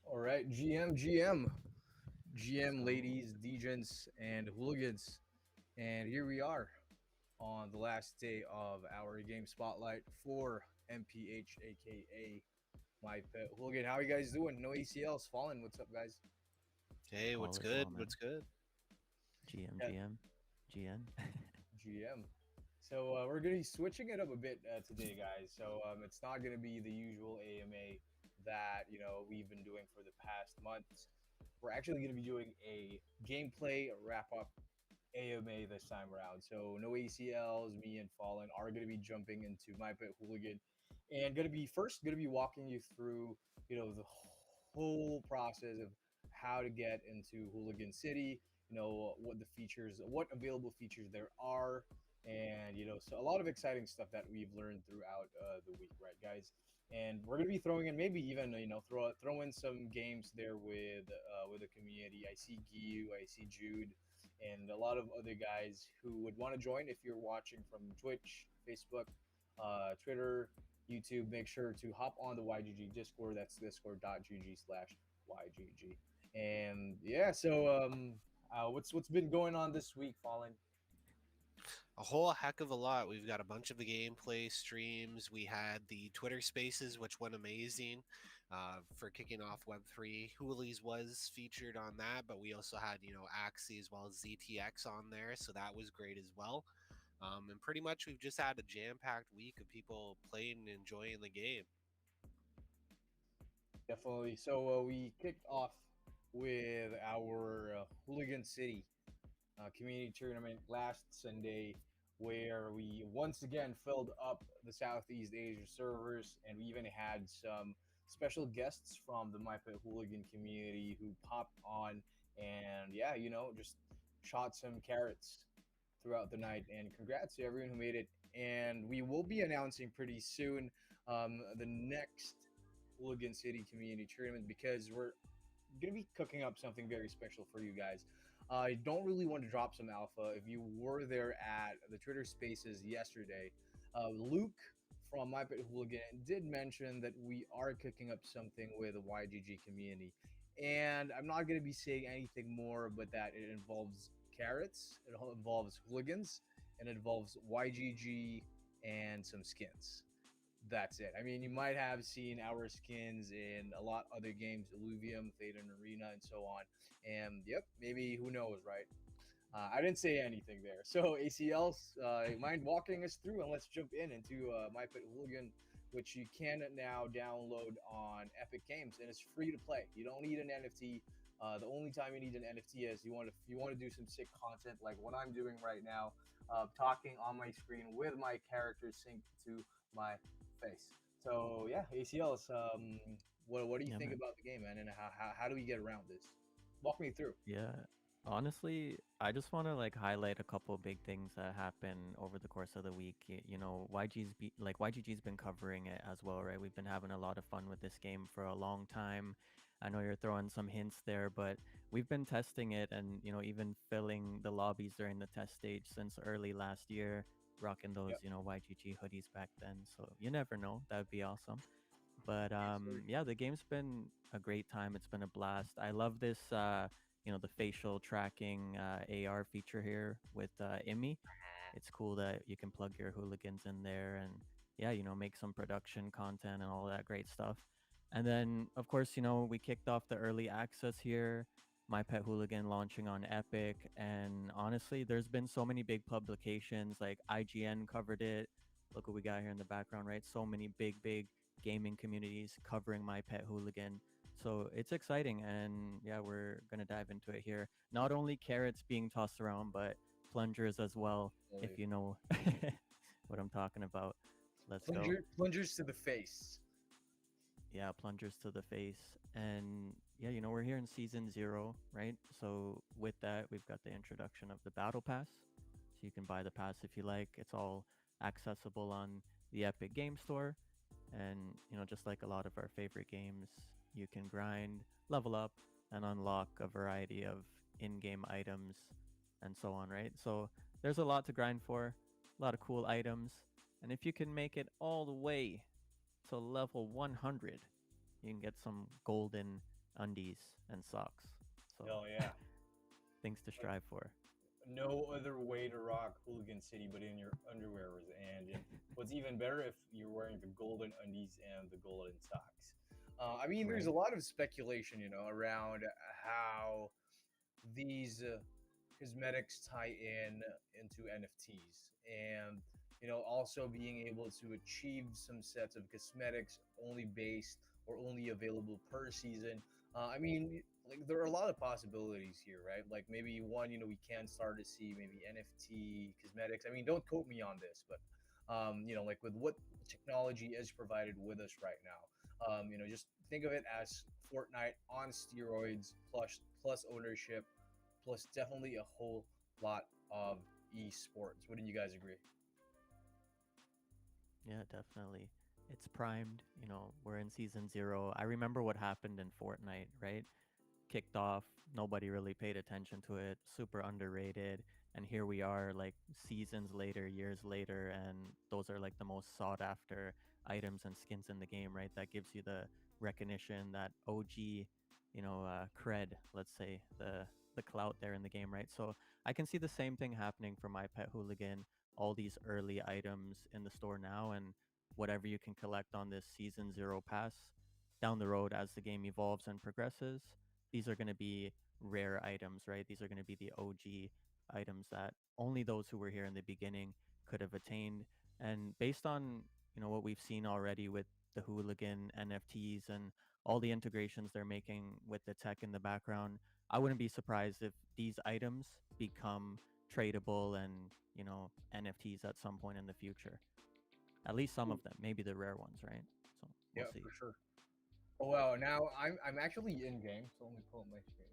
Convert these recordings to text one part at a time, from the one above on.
All right, GM, ladies, DJs, and hooligans. And here we are on the last day of our game spotlight for MPH, aka My Pet Hooligan. How are you guys doing? No ACLs falling. What's up, guys? Hey, All what's is well, good? What's man. good? GM, Yeah, GM, GN. GM. So we're going to be switching it up a bit today, guys. So it's not going to be the usual AMA that we've been doing for the past months. We're actually going to be doing a gameplay wrap up AMA this time around. So no ACLs. Me and Fallen are going to be jumping into My Pet Hooligan, and going to be walking you through the whole process of how to get into Hooligan City. What the features, what available features there are, and so a lot of exciting stuff that we've learned throughout the week, right, guys? And we're gonna be throwing in maybe even throw in some games there with the community. I see Giyu, I see Jude, and a lot of other guys who would want to join. If you're watching from Twitch, Facebook, Twitter, YouTube, make sure to hop on the YGG Discord. That's discord.gg/YGG. And yeah, so what's been going on this week, Fallen? A whole heck of a lot. We've got a bunch of the gameplay streams. We had the Twitter Spaces, which went amazing for kicking off Web3. Hoolies was featured on that, but we also had Axie as well as ZTX on there, so that was great as well. And pretty much we've just had a jam-packed week of people playing and enjoying the game. Definitely. So we kicked off with our Hooligan City community tournament last Sunday, where we once again filled up the Southeast Asia servers, and we even had some special guests from the My Pet Hooligan community who popped on and yeah, just shot some carrots throughout the night. And congrats to everyone who made it. And we will be announcing pretty soon the next Hooligan City community tournament because we're gonna be cooking up something very special for you guys. I don't really want to drop some alpha. If you were there at the Twitter Spaces yesterday, Luke from My Pet Hooligan did mention that we are cooking up something with the YGG community, and I'm not gonna be saying anything more, but that it involves carrots, it involves hooligans, and it involves YGG and some skins. That's it. I mean, you might have seen our skins in a lot other games, Illuvium, Theta and Arena, and so on. And yep, maybe who knows, right? I didn't say anything there. So ACLs, mind walking us through, and let's jump into My Pet Hooligan, which you can now download on Epic Games, and it's free to play. You don't need an NFT. The only time you need an NFT is you want to do some sick content like what I'm doing right now, talking on my screen with my character synced to my face. So yeah, ACLs. What do you Yeah, think man. about the game, man? And how do we get around this? Walk me through. Yeah. Honestly, I just want to highlight a couple big things that happen over the course of the week. YGG's been covering it as well, right? We've been having a lot of fun with this game for a long time. I know you're throwing some hints there, but we've been testing it and even filling the lobbies during the test stage since early last year, rocking Yep. those YGG hoodies back then. So you never know, that would be awesome. But Yes, sir. yeah, the game's been a great time. It's been a blast. I love this the facial tracking AR feature here with IMI. It's cool that you can plug your hooligans in there and yeah, make some production content and all that great stuff. And then of course, we kicked off the early access here. My Pet Hooligan launching on Epic, and honestly, there's been so many big publications like IGN covered it. Look what we got here in the background, right? So many big gaming communities covering My Pet Hooligan. So it's exciting, and yeah, we're gonna dive into it here. Not only carrots being tossed around, but plungers as well. If Definitely. you know what I'm talking about, let's go. Plungers to the face. Yeah, plungers to the face, and yeah, we're here in season 0, right? So with that, we've got the introduction of the battle pass. So you can buy the pass if you like. It's all accessible on the Epic Game Store. And, just like a lot of our favorite games, you can grind, level up, and unlock a variety of in game items and so on, right? So there's a lot to grind for, a lot of cool items. And if you can make it all the way to level 100, you can get some golden undies and socks. So Oh yeah. things to strive for. No other way to rock Hooligan City but in your underwears. And what's even better if you're wearing the golden undies and the golden socks. I mean, there's a Right. lot of speculation, around how these cosmetics tie in into NFTs, and also being able to achieve some sets of cosmetics only based or only available per season. I mean, like there are a lot of possibilities here, right? Like maybe one, we can start to see maybe NFT cosmetics. I mean, don't quote me on this, but like with what technology is provided with us right now, just think of it as Fortnite on steroids plus ownership plus definitely a whole lot of esports. Wouldn't you guys agree? Yeah, definitely. It's primed. We're in season 0. I remember what happened in Fortnite, right? Kicked off, nobody really paid attention to it, super underrated. And here we are, like seasons later, years later, and those are like the most sought after items and skins in the game, right? That gives you the recognition, that OG, cred, let's say, the clout there in the game, right? So I can see the same thing happening for My Pet Hooligan, all these early items in the store now, and whatever you can collect on this season 0 pass down the road as the game evolves and progresses, these are going to be rare items, right? These are going to be the OG items that only those who were here in the beginning could have attained. And based on what we've seen already with the hooligan NFTs and all the integrations they're making with the tech in the background, I wouldn't be surprised if these items become tradable and NFTs at some point in the future. At least some Ooh, of them, maybe the rare ones, right? So we'll yeah, see. for sure. Oh wow! Now I'm actually in game, so let me pull up my screen.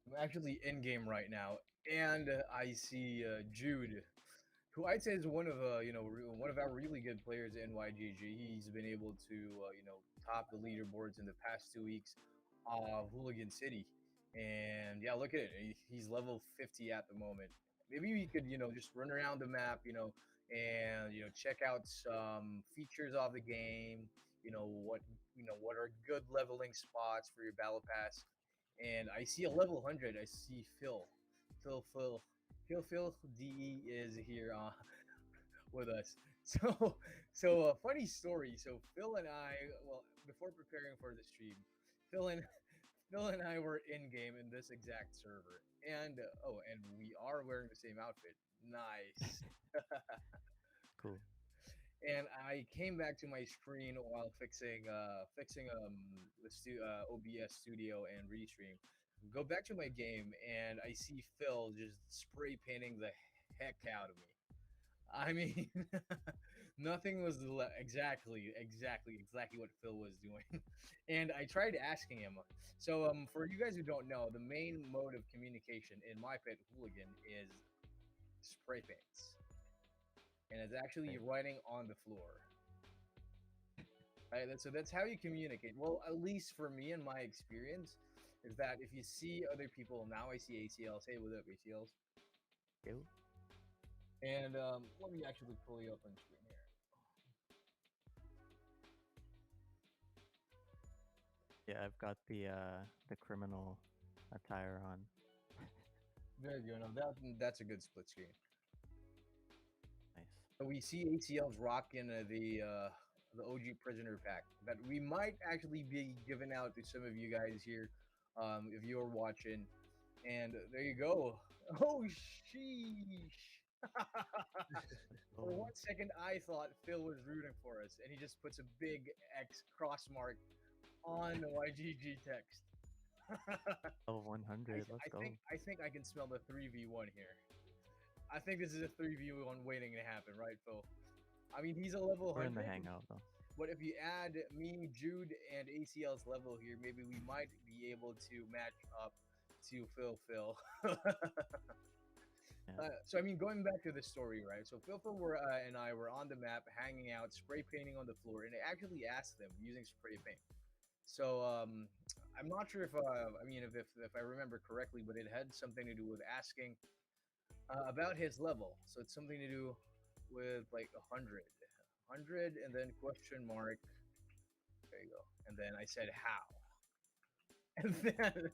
I'm actually in game right now, and I see Jude, who I'd say is one of one of our really good players in YGG. He's been able to top the leaderboards in the past 2 weeks of Hooligan City, and yeah, look at it. He's level 50 at the moment. Maybe we could just run around the map, and check out some features of the game. What are good leveling spots for your battle pass. And I see a level 100. I see Phil. Phil, Phil, Phil DE is here with us. So funny story. So Phil and I, well, before preparing for the stream, Phil and Phil and I were in game in this exact server, and and we are wearing the same outfit. Nice. Cool. And I came back to my screen while fixing OBS Studio and Restream. Go back to my game and I see Phil just spray painting the heck out of me. I mean, nothing was exactly what Phil was doing. And I tried asking him. So for you guys who don't know, the main mode of communication in My Pet Hooligan is spray paints, and it's actually Right. writing on the floor. Right? So that's how you communicate. Well, at least for me and my experience, is that if you see other people, now I see ACLs. Hey, what up, ACLs? Cool. And let me actually pull you up on screen here. Yeah, I've got the criminal attire on. There you go. No, that's a good split screen. Nice. So we see ACLs rocking the OG prisoner pack that we might actually be giving out to some of you guys here, if you're watching. And there you go. Oh sheesh! For Oh, 1 second, I thought Phil was rooting for us, and he just puts a big X cross mark on the YGG text. level 100. Let's go. I think I can smell the 3v1 here. I think this is a 3v1 waiting to happen, right, Phil? I mean, he's a level We're in the 100, hangout though. but if you add me, Jude, and ACL's level here, maybe we might be able to match up to Phil. Yeah. So I mean, going back to the story, right? So Phil and I were on the map, hanging out, spray painting on the floor, and I actually asked them using spray paint. So I'm not sure if I mean if I remember correctly, but it had something to do with asking about his level. So it's something to do with like 100, and then question mark. There you go. And then I said how. And then,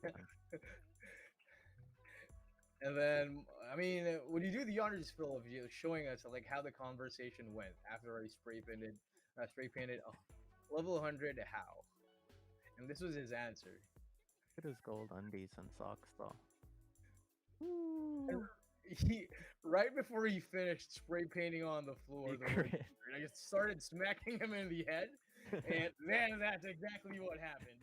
and then, I mean, would you do the honors, Phil, of you showing us like how the conversation went after I spray painted level 100? How? And this was his answer. Look at his gold undies and socks, though. And Ooh, he right before he finished spray painting on the floor, he the word, crit. I just started smacking him in the head, and then that's exactly what happened.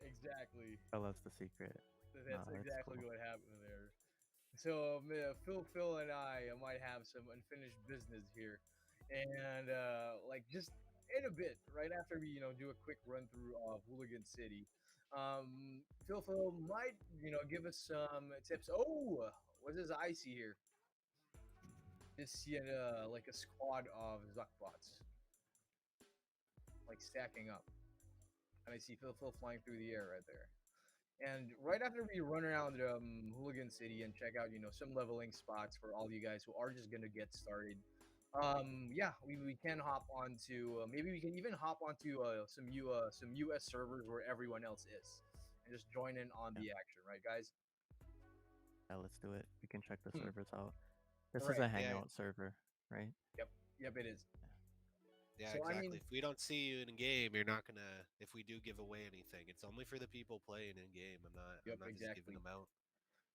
Exactly. Tell us the secret. No, That's that's exactly cool. what happened there. So Phil, and I might have some unfinished business here, and like just in a bit, right after we do a quick run through of Hooligan City, Phil might give us some tips. Oh, what does I see here? Just see like a squad of Zuckbots like stacking up, and I see Phil flying through the air right there. And right after we run around Hooligan City and check out, some leveling spots for all you guys who are just gonna get started, yeah, we can hop onto maybe we can even hop onto some US servers where everyone else is, and just join in on Yeah, the action, right, guys? yeah, let's do it. We can check the Hmm. servers out. This is Right. a Yeah, hangout server, right? Yep. Yep. It is. yeah, So I exactly. mean, If we don't see you in game, you're not gonna. If we do give away anything, it's only for the people playing in game. I'm not. yep. I'm not just giving Exactly. them out.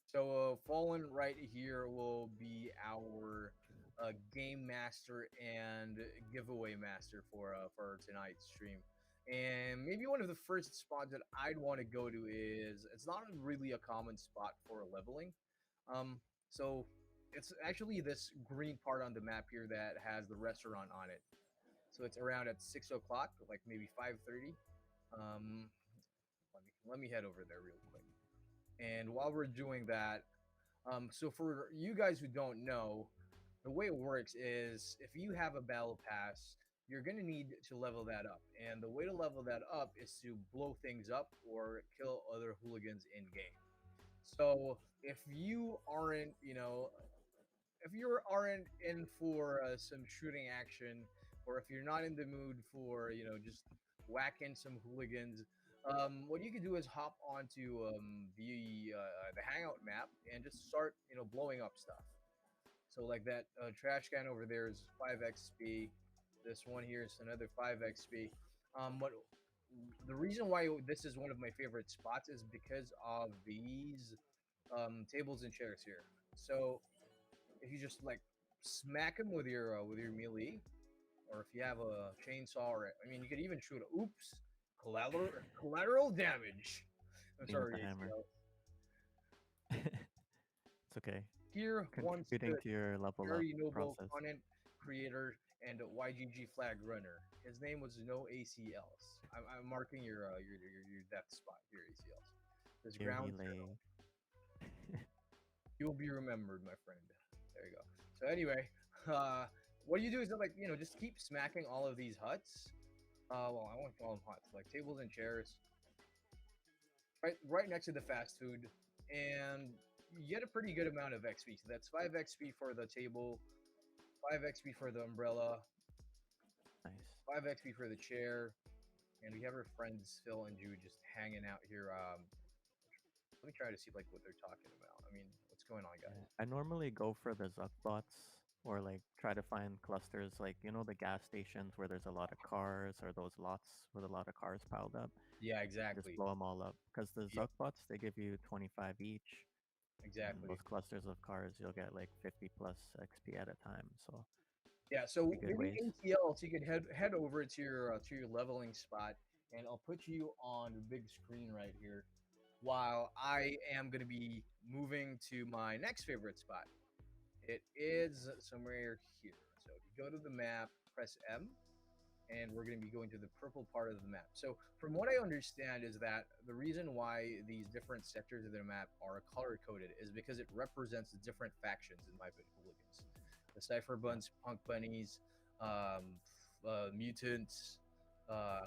So fallen right here will be our game master and giveaway master for tonight's stream. And maybe one of the first spots that I'd want to go to is it's not really a common spot for leveling. Um, so it's actually this green part on the map here that has the restaurant on it. So it's around at 6 o'clock, like maybe 5:30. Um, let me head over there real quick. And while we're doing that, so for you guys who don't know, the way it works is if you have a battle pass, you're gonna need to level that up, and the way to level that up is to blow things up or kill other hooligans in game. So if you aren't in for some shooting action, or if you're not in the mood for just whacking some hooligans, what you can do is hop onto the hangout map and just start blowing up stuff. So like that trash can over there is 5 XP. This one here is another 5 XP. What the reason why this is one of my favorite spots is because of these tables and chairs here. So if you just like smack them with your melee, or if you have a chainsaw, or I mean, you could even shoot. Oops, collateral damage. I'm Me with the sorry, hammer. ACL. It's okay. Here once Contributing the to your level up very noble process. content creator and YGG flag runner. His name was No ACLs. I'm marking your death spot here, ACLs. This Here he ground zero. lay. You will be remembered, my friend. There you go. So anyway, what you do is like just keep smacking all of these huts. Well, I won't call them huts, like tables and chairs, right next to the fast food, and you get a pretty good amount of XP. So that's 5 XP for the table, 5 XP for the umbrella, Nice. 5 XP for the chair, and we have our friends Phil and Jude just hanging out here. Let me try to see like what they're talking about. I mean, what's going on, Yeah. guys? I normally go for the Zuckbots or like try to find clusters like the gas stations where there's a lot of cars or those lots with a lot of cars piled up. Yeah, Just exactly. blow them all up because the Yep, Zuckbots they give you 25 each, and exactly. those clusters of cars you'll get like 50 plus XP at a time. So Yeah, so pretty good maybe ways. ATL, so you can head over to your leveling spot, and I'll put you on the big screen right here, while I am gonna be moving to my next favorite spot. It is somewhere here. So if you go to the map, press M, and we're going to be going to the purple part of the map. So from what I understand is that the reason why these different sectors of the map are color coded is because it represents the different factions in My Pet Hooligans. The Cypher Yeah. Buns, Punk Bunnies, Mutants.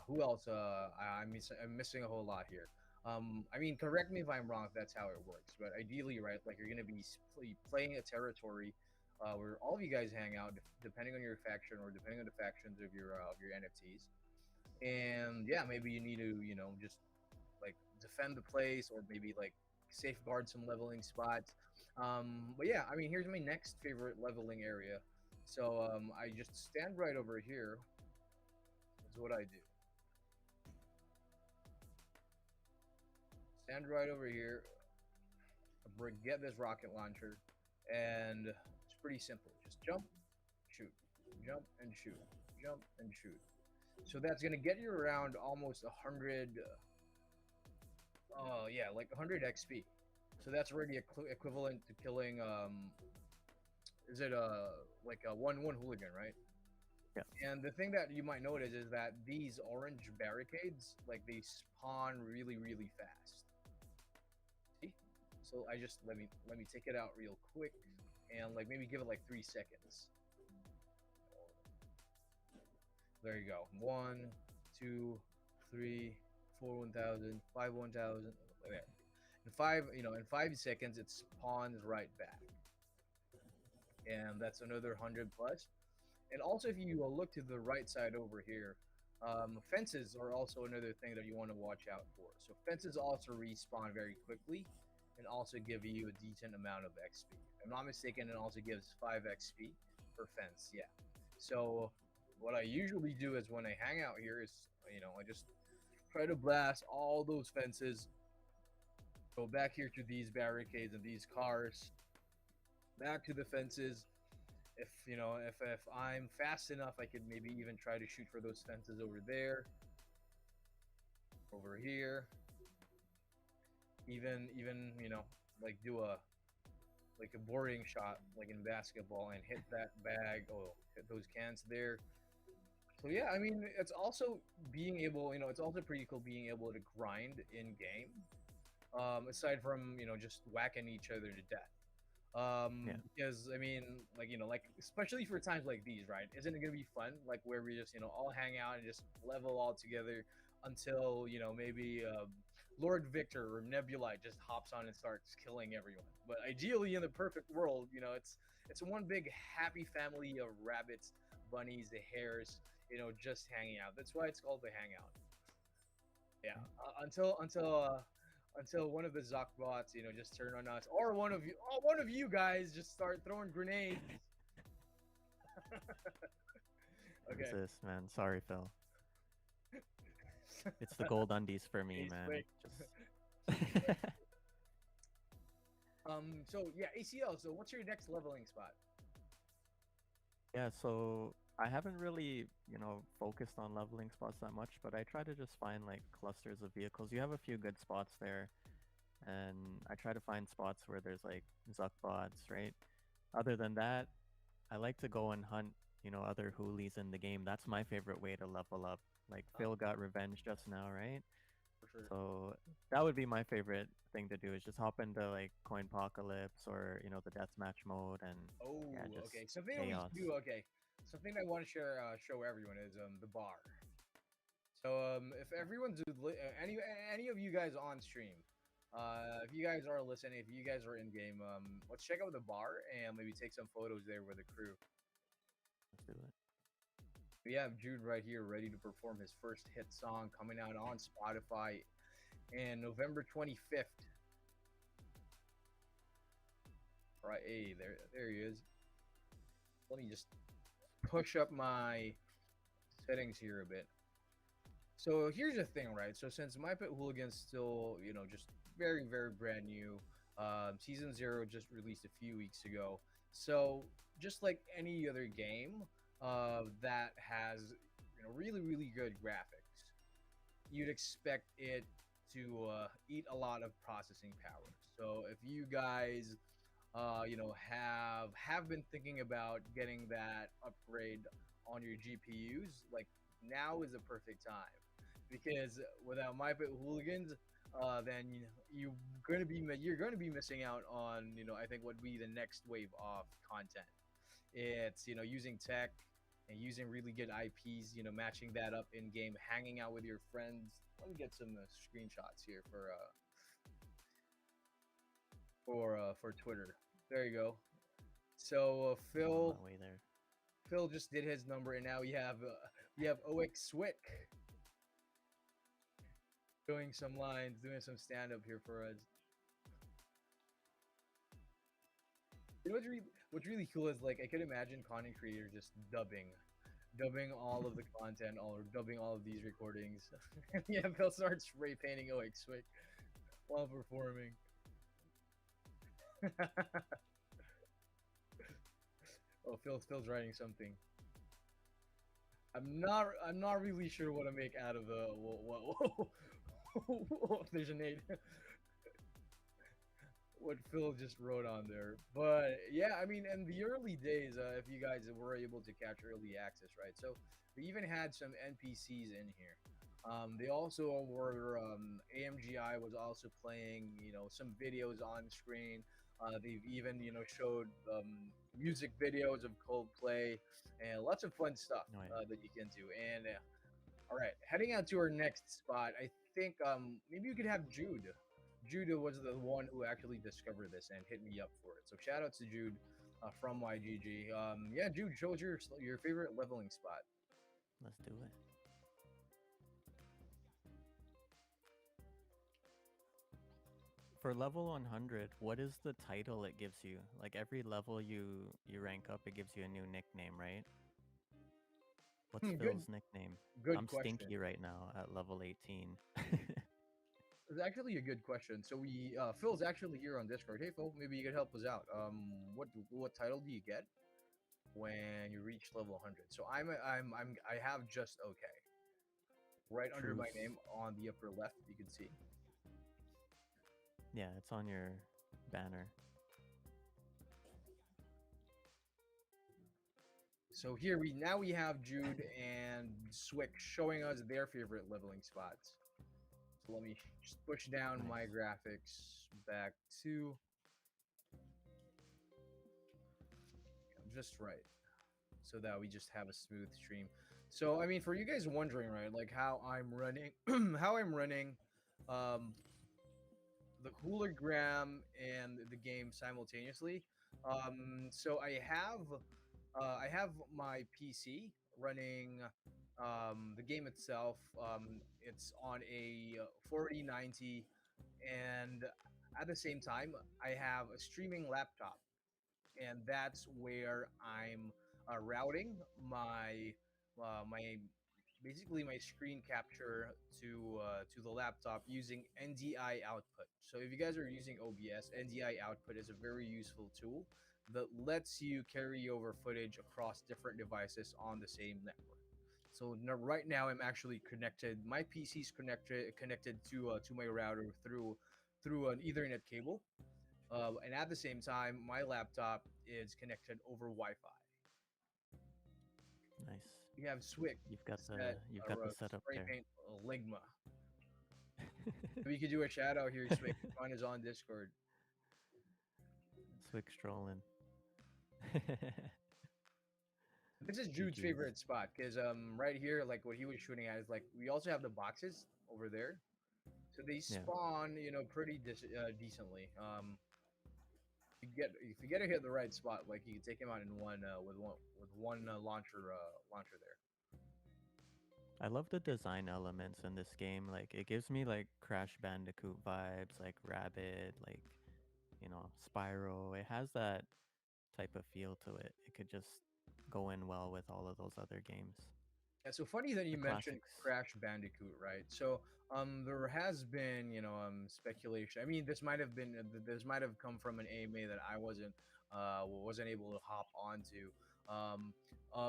Who else? I'm missing a whole lot here. I mean, correct me if I'm wrong if that's how it works, but ideally, right, like you're going to be playing a territory where all of you guys hang out, depending on your faction or depending on the factions of your NFTs. and yeah, maybe you need to, just like defend the place or maybe like safeguard some leveling spots. But yeah, I mean, here's my next favorite leveling area. So I just stand right over here. Is what I do. Stand right over here. Get this rocket launcher, and it's pretty simple. Just jump, shoot, jump and shoot, jump and shoot. So that's gonna get you around almost 100. Oh yeah, like 100 XP. So that's already equivalent to killing. Is it like a 1-1 hooligan, right? Yeah. And the thing that you might notice is that these orange barricades, like they spawn really, really fast. See? So I just let me take it out real quick, and like maybe give it like 3 seconds. There you go. 1, 2, 3, 4, 1,000, 5, 1,000. There. In 5 seconds, it spawns right back, and that's another 100 plus. And also, if you look to the right side over here, fences are also another thing that you want to watch out for. So fences also respawn very quickly, and also give you a decent amount of XP. If I'm not mistaken, it also gives 5 XP per fence. Yeah. So what I usually do is when I hang out here is, I just try to blast all those fences. Go back here to these barricades and these cars. Back to the fences. If I'm fast enough, I could maybe even try to shoot for those fences over there, over here. Even like do a boarding shot like in basketball and hit that bag. Oh, hit those cans there. So yeah, I mean, it's also being able, it's also pretty cool being able to grind in game. Aside from just whacking each other to death. Yeah. Because I mean, like especially for times like these, right? Isn't it gonna be fun? Like where we just all hang out and just level all together until maybe Lord Victor or Nebulite just hops on and starts killing everyone. But ideally, in the perfect world, it's one big happy family of rabbits, bunnies, the hares, just hanging out. That's why it's called the hangout. Yeah, until one of the Zoc bots, just turn on us, or one of you guys just start throwing grenades. Okay. What's this, man? Sorry, Phil. It's the gold undies for me, He's man. quick. Just... So yeah, ACL. So what's your next leveling spot? Yeah, so I haven't really, focused on leveling spots that much, but I try to just find like clusters of vehicles. You have a few good spots there, and I try to find spots where there's like Zuck bots, right? Other than that, I like to go and hunt, other hoolies in the game. That's my favorite way to level up. Like Phil got revenge just now, right? For sure. So that would be my favorite thing to do is just hop into like Coin Apocalypse or the deathmatch mode and Oh, yeah, just okay. Something that we chaos. should do. Okay, something I want to show everyone is the bar. So if everyone's any of you guys on stream, if you guys are listening, if you guys are in game, let's check out the bar and maybe take some photos there with the crew. Let's do it. We have Jude right here ready to perform his first hit song coming out on Spotify in November 25th. All right, hey, there he is. Let me just push up my settings here a bit. So here's the thing, right? So since My Pet Hooligan's still, just very, very brand new, Season 0 just released a few weeks ago. So just like any other game that has, really, really good graphics, you'd expect it to eat a lot of processing power. So if you guys, have been thinking about getting that upgrade on your GPUs, like now is the perfect time because without My Pet Hooligans, then you're gonna be missing out on I think what would be the next wave of content. It's using tech and using really good IPs, matching that up in game, hanging out with your friends. Let me get some screenshots here for Twitter. There you go. So I'm on my way there. Phil just did his number, and now we have OX Swick. doing some lines, doing some stand up here for us. You know what's really cool is like I could imagine content creators just dubbing all of the content or dubbing all of these recordings. Yeah, they'll start spray painting like Swick while performing. Oh, Phil's writing something. I'm not really sure what to make out of the what there's an eight. What Phil just wrote on there. But yeah, I mean, in the early days, if you guys were able to catch early access, right? So we even had some NPCs in here. They also were AMGI was also playing, some videos on screen. They've even, showed music videos of Coldplay and lots of fun stuff Oh, yeah. that you can do. And all right, heading out to our next spot, I think maybe you could have Jude. Jude was the one who actually discovered this and hit me up for it. So shout out to Jude from YGG. Yeah, Jude, show us your favorite leveling spot. Let's do it. For level 100, what is the title it gives you? Like every level you rank up, it gives you a new nickname, right? What's Good, Phil's nickname? good I'm question. Stinky right now at level 18. It's actually a good question. So Phil's actually here on Discord. Hey Phil, maybe you could help us out. What title do you get when you reach level 100? So I have just okay right under my Truth. name on the upper left. You can see. Yeah, it's on your banner. So here we have Jude and Swick showing us their favorite leveling spots. So let me just push down Nice. my graphics back to just right, so that we just have a smooth stream. So I mean, for you guys wondering, right, like how I'm running, how I'm running, um, the hologram and the game simultaneously. So I have my PC running the game itself. It's on a 4090, and at the same time, I have a streaming laptop, and that's where I'm routing my basically my screen capture to the laptop using NDI output. So if you guys are using OBS, NDI output is a very useful tool that lets you carry over footage across different devices on the same network. So right now I'm actually connected. My PC is connected to my router through an Ethernet cable, and at the same time, my laptop is connected over Wi-Fi. Nice. We have Swick You've got the set you've got the setup spray there. paint Ligma. We could do a shout out here, Swick. Mine is on Discord. Swick strolling. This is Jude's GG's. favorite spot because right here, like what he was shooting at is like we also have the boxes over there, so they Yeah. spawn pretty decently. If you get to hit the right spot, like you can take him out in one launcher there. I love the design elements in this game. Like it gives me like Crash Bandicoot vibes, like Rabbit, like Spyro. It has that type of feel to it. It could just go in well with all of those other games. Yeah, so funny that you The mentioned classics. Crash Bandicoot, right? So there has been speculation. I mean, this might have come from an AMA that I wasn't able to hop onto.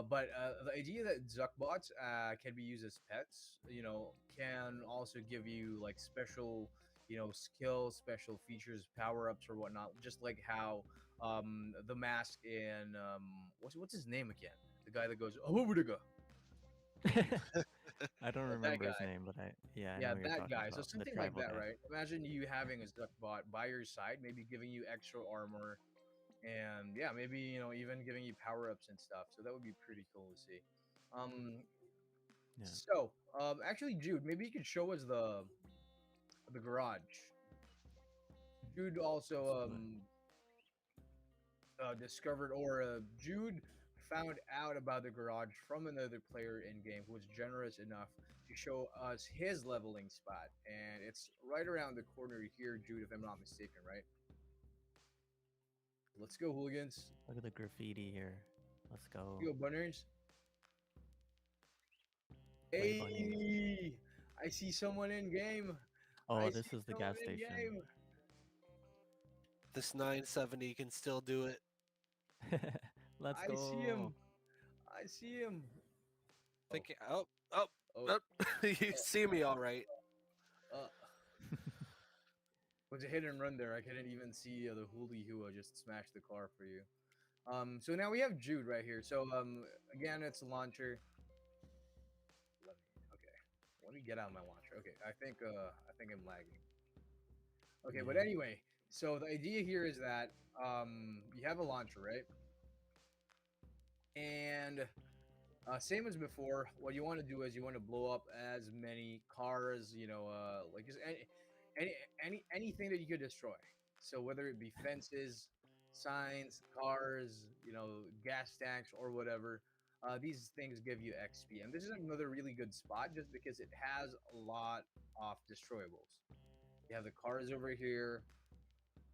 But the idea that Zuckbots can be used as pets, can also give you like special, skills, special features, power ups or whatnot. Just like how the mask in what's his name again? The guy that goes oh I don't that remember his guy. name, but I know Yeah, what you're that talking guy. So about. The something like tribal that, guy. right? Imagine you having a Zuckbot by your side, maybe giving you extra armor, and yeah, maybe even giving you power ups and stuff. So that would be pretty cool to see. Um, Yeah, actually, Jude, maybe you could show us the garage. Jude let's also do it. discovered, or Jude found out about the garage from another player in game who was generous enough to show us his leveling spot, and it's right around the corner here, Jude, if I'm not mistaken, right? Let's go, hooligans. Look at the graffiti here. Let's go. Go, Bunners. Play bunnies. Hey, I see someone in game. Oh, I this see is the someone gas in station. game. This 970 can still do it. Let's I go. see him. I see him. Think oh, Oh, you see me all right. uh, was a hit and run there. I couldn't even see the hoolie who just smashed the car for you. So now we have Jude right here. So again, it's a launcher. Let me get out my launcher. Okay, I think I'm lagging. Okay, but Yeah. anyway, so the idea here is that you have a launcher, right? And same as before, what you want to do is you want to blow up as many cars, like just anything that you could destroy. So whether it be fences, signs, cars, gas tanks or whatever, these things give you XP. And this is another really good spot just because it has a lot of destroyables. You have the cars over here.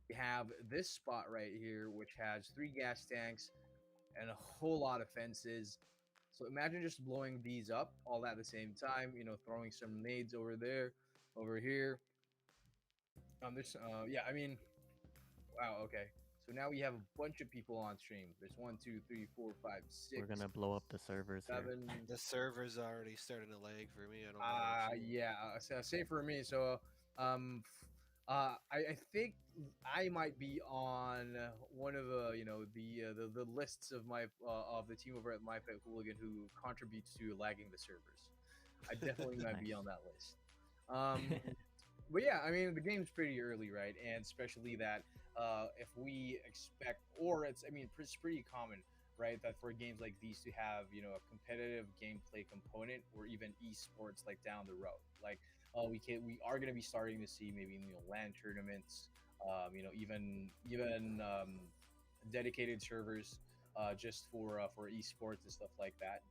You have this spot right here, which has 3 gas tanks and a whole lot of fences. So imagine just blowing these up all at the same time, throwing some nades over there, over here. Yeah, I mean, wow, okay. So now we have a bunch of people on stream. There's 1, 2, 3, 4, 5, 6. We're gonna blow up the servers here. 7. The server's already starting to lag for me. I don't know. Yeah, same for me. So, I think I might be on one of the lists of of the team over at My Pet Hooligan who contributes to lagging the servers. I definitely might be Nice. on that list. But yeah, I mean the game's pretty early, right? And especially that if we expect, or it's pretty common, right, that for games like these to have a competitive gameplay component or even esports like down the road, like we are going to be starting to see maybe LAN tournaments, even dedicated servers just for esports and stuff like that.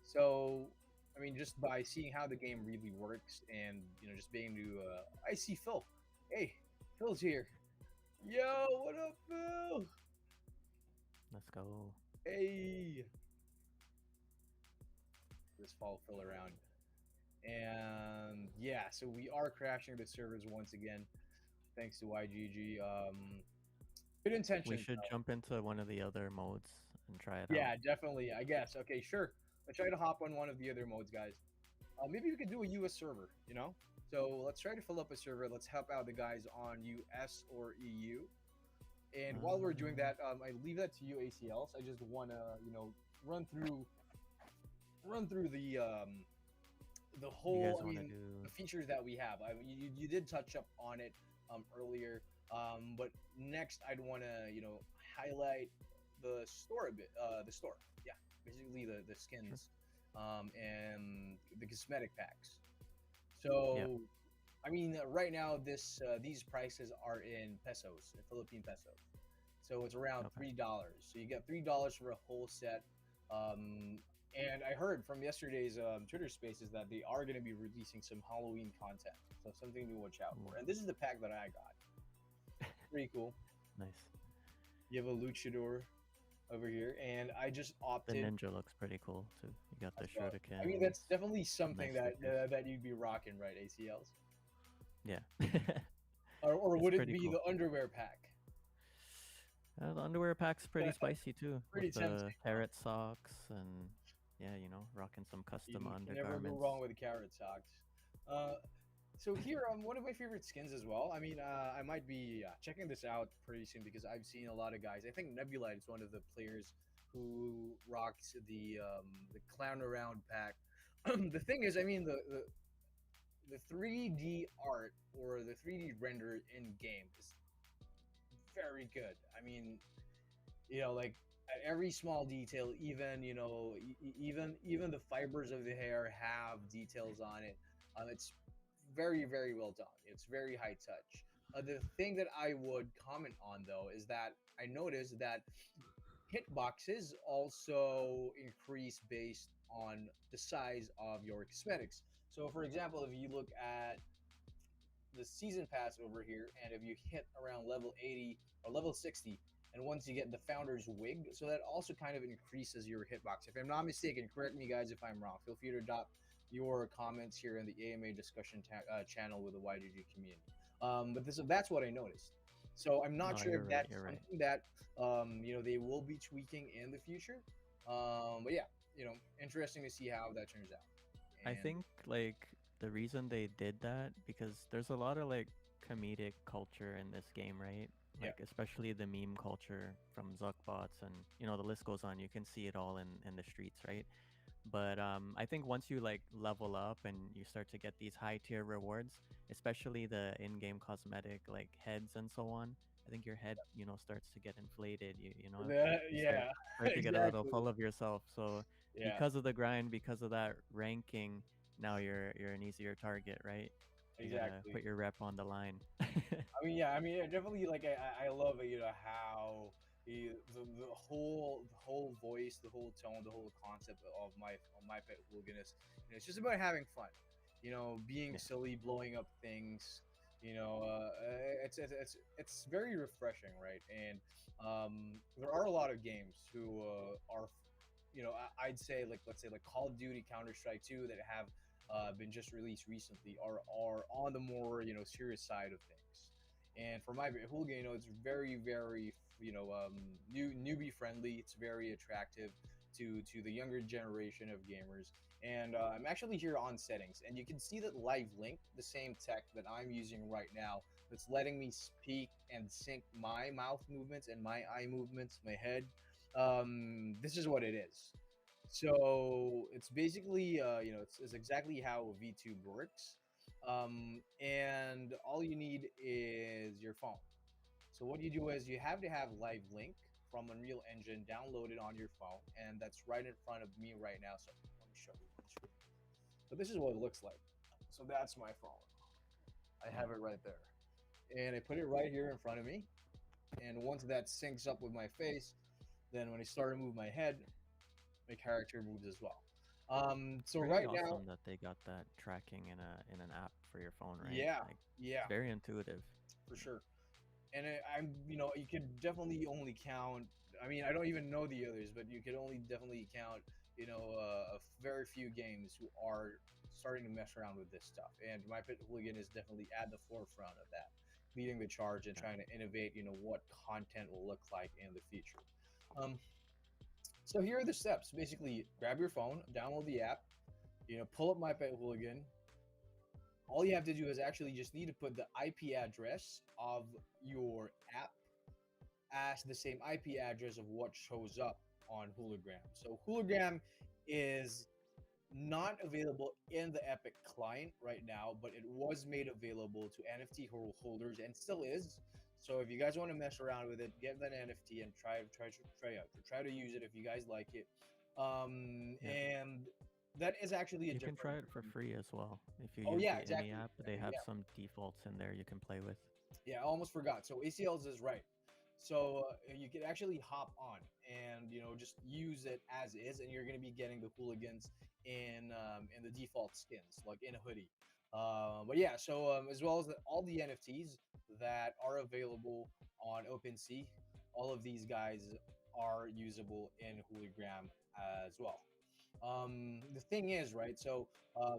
So I mean, just by seeing how the game really works, and just being to I see Phil. Hey, Phil's here. Yo, what up, Phil? Let's go. Hey. Let's follow Phil around. And yeah, so we are crashing the servers once again, thanks to YGG. Good intention. We should jump into one of the other modes and try it Yeah, out. definitely. I guess. Okay, sure. Let's try to hop on one of the other modes, guys. Maybe we could do a US server, So let's try to fill up a server. Let's help out the guys on US or EU. And while we're doing that, I leave that to you, ACLs. I just want to, run through the whole, the features that we have. You did touch up on it earlier, but next I'd want to, highlight the store a bit. The store, yeah, basically the skins, and the cosmetic packs. So. Yep. I mean, right now, these prices are in pesos, in Philippine pesos. So it's around $3. So you get $3 for a whole set. And I heard from yesterday's Twitter Spaces that they are going to be releasing some Halloween content. So something to watch out for. And this is the pack that I got. Pretty cool. Nice. You have a luchador over here, and I just opted. The ninja looks pretty cool too. You got the shuriken. I mean, that's definitely something that you'd be rocking, right, ACLs? Yeah. or would it be cool. The underwear pack? The underwear pack's pretty spicy too. Pretty with tempting. The carrot socks and rocking some custom undergarments. Never go wrong with the carrot socks. So here, one of my favorite skins as well. I mean, I might be checking this out pretty soon because I've seen a lot of guys. I think Nebulite is one of the players who rocks the clown around pack. The thing is, I mean, the 3D art or the 3D render in game is very good. I mean, like at every small detail, even even the fibers of the hair have details on it. It's very, very well done. It's very high touch. The thing that I would comment on though is that I noticed that hitboxes also increase based on the size of your cosmetics. So, for example, if you look at the season pass over here, and if you hit around level 80 or level 60, and once you get the founder's wig, so that also kind of increases your hitbox. If I'm not mistaken, correct me guys if I'm wrong. Feel free to drop your comments here in the AMA discussion channel with the YGG community. But that's what I noticed. So I'm not No, sure if you're right. that's You're right. something that they will be tweaking in the future. But yeah, interesting to see how that turns out. I And think like the reason they did that because there's a lot of like comedic culture in this game, right? yeah, Like especially the meme culture from Zuckbots and the list goes on. You can see it all in the streets, right? But I think once you like level up and you start to get these high tier rewards, especially the in-game cosmetic like heads and so on, I think your head starts to get inflated. You yeah, start to get a little exactly. full of yourself. So Yeah, because of the grind, because of that ranking, now you're an easier target, right? You gotta exactly. put your rep on the line. I mean, yeah, I mean, definitely. Like, I love it. How the whole voice, the whole tone, the whole concept of my pet hooligan is. It's just about having fun. Being Yeah. silly, blowing up things. It's very refreshing, right? And there are a lot of games who are I'd say like let's say like Call of Duty, Counter Strike 2 that have been just released recently are on the more serious side of things. And for my hooligan, it's very very newbie friendly. It's very attractive to the younger generation of gamers. And I'm actually here on settings, and you can see that Live Link, the same tech that I'm using right now, that's letting me speak and sync my mouth movements and my eye movements, my head. This is what it is. So it's basically, it's exactly how VTube works. And all you need is your phone. So what you do is you have to have Live Link from Unreal Engine downloaded on your phone, and that's right in front of me right now. So let me show you on screen. So this is what it looks like. So that's my phone. I have it right there, and I put it right here in front of me. And once that syncs up with my face, then when I start to move my head, my character moves as well. It's So pretty right now, awesome that they got that tracking in an app for your phone, right? yeah, Like yeah, it's very intuitive. for sure. And you could definitely only count. I mean, I don't even know the others, but you could only definitely count, a very few games who are starting to mess around with this stuff. And My Pet Hooligan is definitely at the forefront of that, leading the charge and Yeah. trying to innovate, what content will look like in the future. Um, so here are the steps. Basically, grab your phone, download the app, pull up My Pet Hooligan. All you have to do is actually just need to put the IP address of your app as the same IP address of what shows up on Hologram. So Hologram is not available in the Epic client right now, but it was made available to NFT holders and still is. So if you guys want to mess around with it, get that NFT and try to use it if you guys like it. Yeah. And that is actually a You can try different. it for free as well. If you Oh use yeah, the IMI exactly, app, they exactly. have Yeah, some defaults in there you can play with. yeah. I almost forgot. So ACLs is right. So you can actually hop on and just use it as is, and you're going to be getting the hooligans in the default skins, like in a hoodie. But yeah, so as well as all the NFTs that are available on OpenSea, all of these guys are usable in Hooligram as well. The thing is, right? So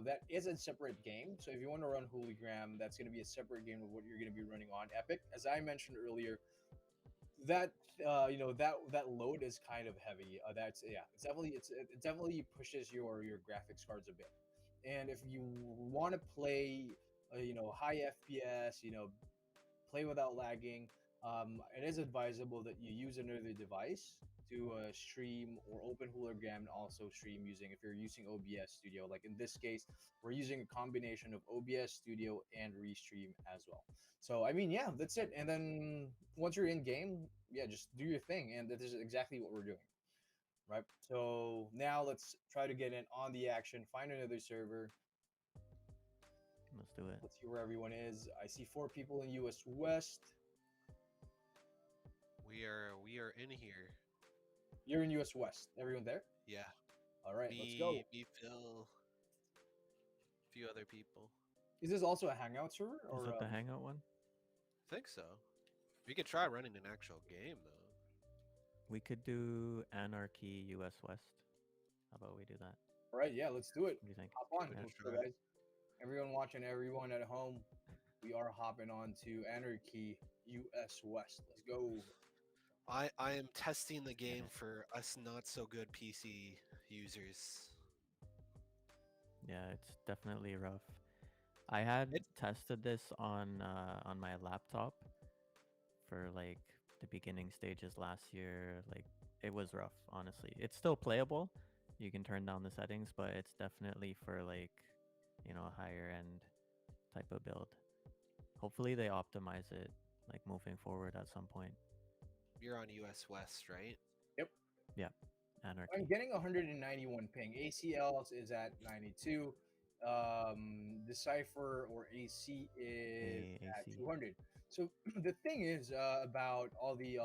that is a separate game. So if you want to run Hooligram, that's going to be a separate game of what you're going to be running on Epic. As I mentioned earlier, that that load is kind of heavy. That's yeah, it definitely pushes your graphics cards a bit. And if you want to play, high FPS, play without lagging, it is advisable that you use another device to stream or open hologram and also stream using if you're using OBS Studio. Like in this case, we're using a combination of OBS Studio and Restream as well. So I mean, yeah, that's it. And then once you're in game, yeah, just do your thing, and that is exactly what we're doing, right? So now let's try to get in on the action. Find another server. Let's do it. Let's see where everyone is. I see 4 people in US West. We are in here. You're in US West. Everyone there? Yeah. All right, let's go. Me, Phil, a few other people. Is this also a Hangout server Is or it the Hangout one? I think so. We could try running an actual game though. We could do Anarchy US West. How about we do that? All right, yeah, let's do it. What do you think? Hop on. Give it a Let's go, try. guys. Everyone watching, everyone at home, we are hopping on to Anarchy US West. Let's go. I am testing the game for us not so good PC users. Yeah, it's definitely rough. I had It's- tested this on my laptop for like the beginning stages last year. Like it was rough, honestly. It's still playable. You can turn down the settings, but it's definitely for like, a higher end type of build. Hopefully they optimize it like moving forward at some point. You're on US West, right? Yeah. Anarchy. I'm getting 191 ping. ACLs is at 92. Decipher or AC is at AC. 200. So the thing is about all the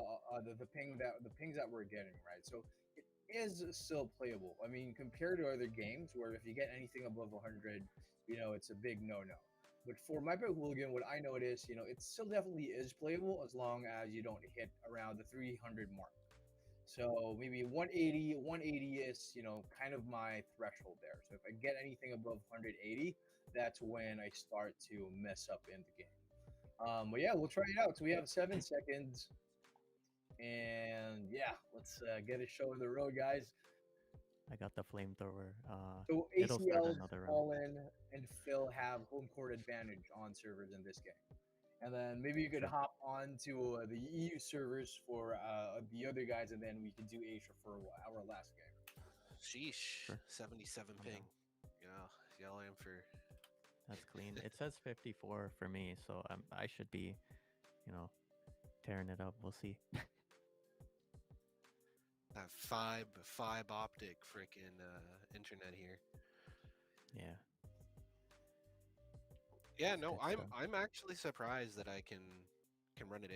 pings that we're getting, right? So it is still playable. I mean, compared to other games where if you get anything above 100, it's a big no-no. But for My Pet Hooligan, what I noticed, it still definitely is playable as long as you don't hit around the 300 mark. So maybe 180 is, kind of my threshold there. So if I get anything above 180, that's when I start to mess up in the game. But yeah, we'll try it out. So we have 7 seconds. And yeah, let's get a show on the road, guys. I got the flamethrower. So It'll start ACLs, another round. Fallen, and Phil have home court advantage on servers in this game. And then maybe you could Sure. hop on to the EU servers for the other guys, and then we could do Asia for our last game. Sheesh. Sure. 77 I'm ping. down. Yeah, yell in for. That's clean. It says 54 for me, so I should be, tearing it up. We'll see. That fibe optic freaking internet here. Yeah. Yeah, no, Good I'm stuff. I'm actually surprised that I can run it.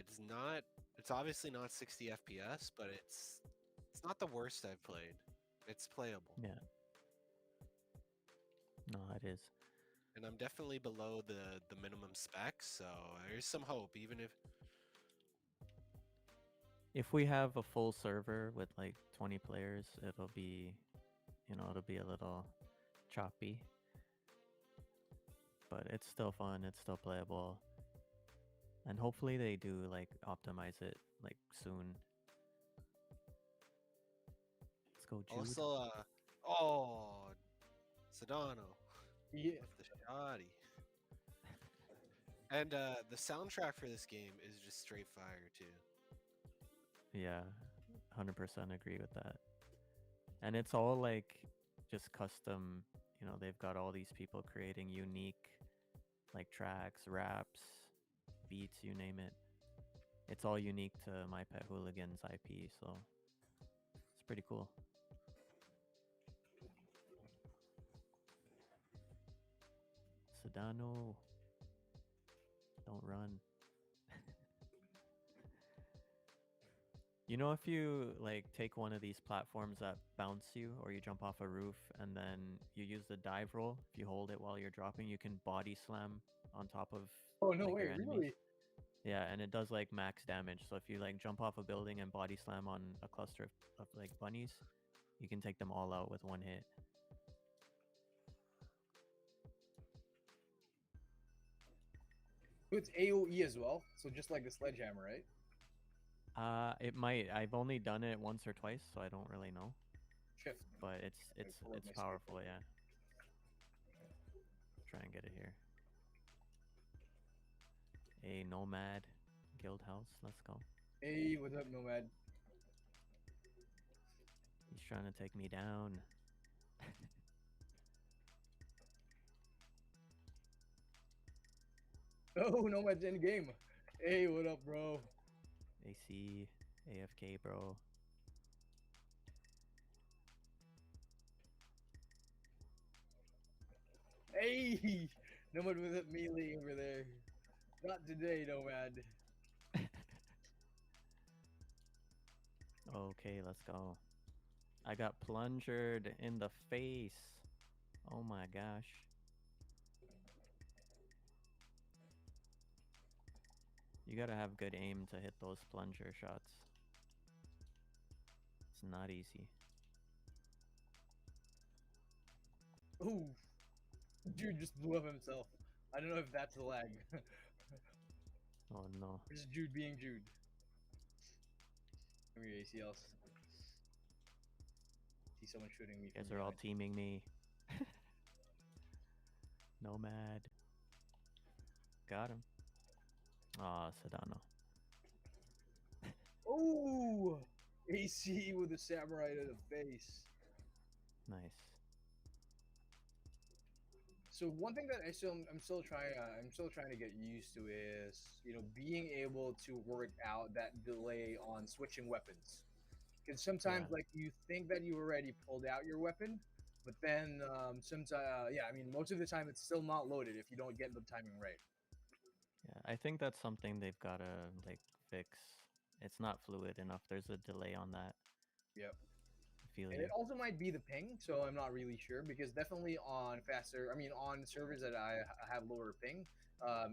It's obviously not 60 FPS, but it's not the worst I've played. It's playable. Yeah. No, it is. And I'm definitely below the minimum specs, so there's some hope even If we have a full server with like 20 players, it'll be a little choppy. But it's still fun, it's still playable. And hopefully they do like optimize it like soon. Let's go, Jude. also Sedano Yeah. with the shoddy. And the soundtrack for this game is just straight fire too. Yeah, 100% agree with that. And it's all like just custom, they've got all these people creating unique like tracks, raps, beats, you name it. It's all unique to My Pet Hooligan's IP, so it's pretty cool. Sedano, don't run. If you like take one of these platforms that bounce you, or you jump off a roof and then you use the dive roll, if you hold it while you're dropping, you can body slam on top of Oh no like, way! your enemies. Really? Yeah, and it does like max damage. So if you like jump off a building and body slam on a cluster of like bunnies, you can take them all out with one hit. It's AOE as well, so just like the sledgehammer, right? It might. I've only done it once or twice, so I don't really know. Shift. But it's forward my powerful, yeah. Try and get it here. A Nomad Guild House. Let's go. Hey, what's up, Nomad? He's trying to take me down. Oh, Nomad's in game. Hey, what up, bro? AC, AFK, bro. Hey, Nomad with a melee over there. Not today, Nomad. Okay, let's go. I got plungered in the face. Oh my gosh. You gotta have good aim to hit those plunger shots. It's not easy. Ooh, Jude just blew up himself. I don't know if that's the lag. Oh no. Just Jude being Jude. Come here, ACLs. See someone shooting me You from guys are all behind. teaming me. Nomad. Got him. Aw, Sedano. Oh, AC with a samurai to the face. Nice. So one thing that I'm still trying to get used to is being able to work out that delay on switching weapons. Because sometimes Yeah. like you think that you already pulled out your weapon, but then sometimes yeah, I mean most of the time it's still not loaded if you don't get the timing right. Yeah. I think that's something they've gotta like fix. It's not fluid enough. There's a delay on that. Yep. I feel And you. it also might be the ping, so I'm not really sure because definitely on faster, I mean on servers that I have lower ping,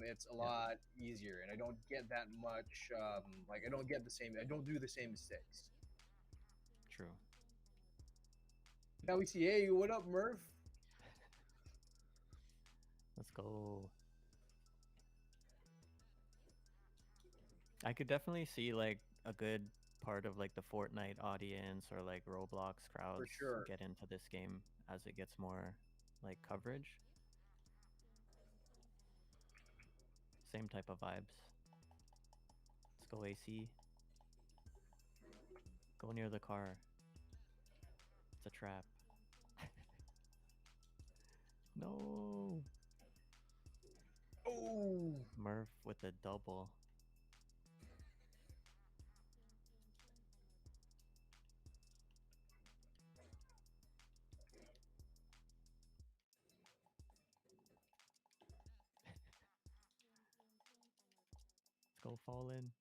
it's a Yeah. lot easier, and I don't get that much. Like I don't get the same. I don't do the same mistakes. True. Now we see, hey, what up, Murph? Let's go. I could definitely see like a good part of like the Fortnite audience or like Roblox For crowds sure. get into this game as it gets more like coverage. Same type of vibes. Let's go AC. Go near the car. It's a trap. No. Oh, Murph with a double. Let's go fall in.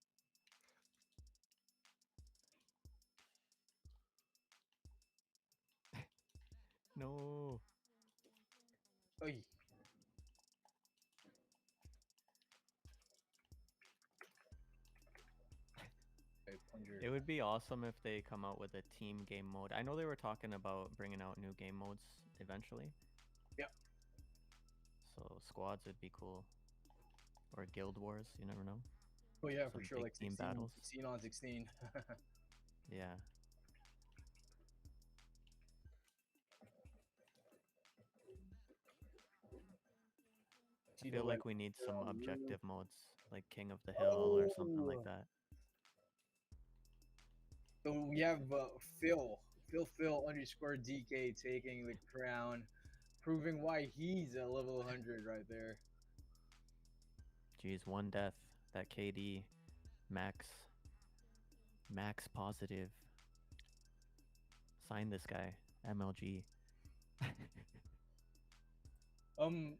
No. oy. Okay, plunger. It would be awesome if they come out with a team game mode. I know they were talking about bringing out new game modes eventually. Yep. So squads would be cool. Or guild wars, you never know. Oh yeah, for Some sure. big Like team 16, battles. 16 on 16. Yeah. I See the feel red like we need here some on the roof. objective modes, like King of the Hill or something like Oh, that. so we have Phil underscore DK taking the crown, proving why he's at level 100 right there. Geez, one death. That KD max positive. Sign this guy. MLG. Um,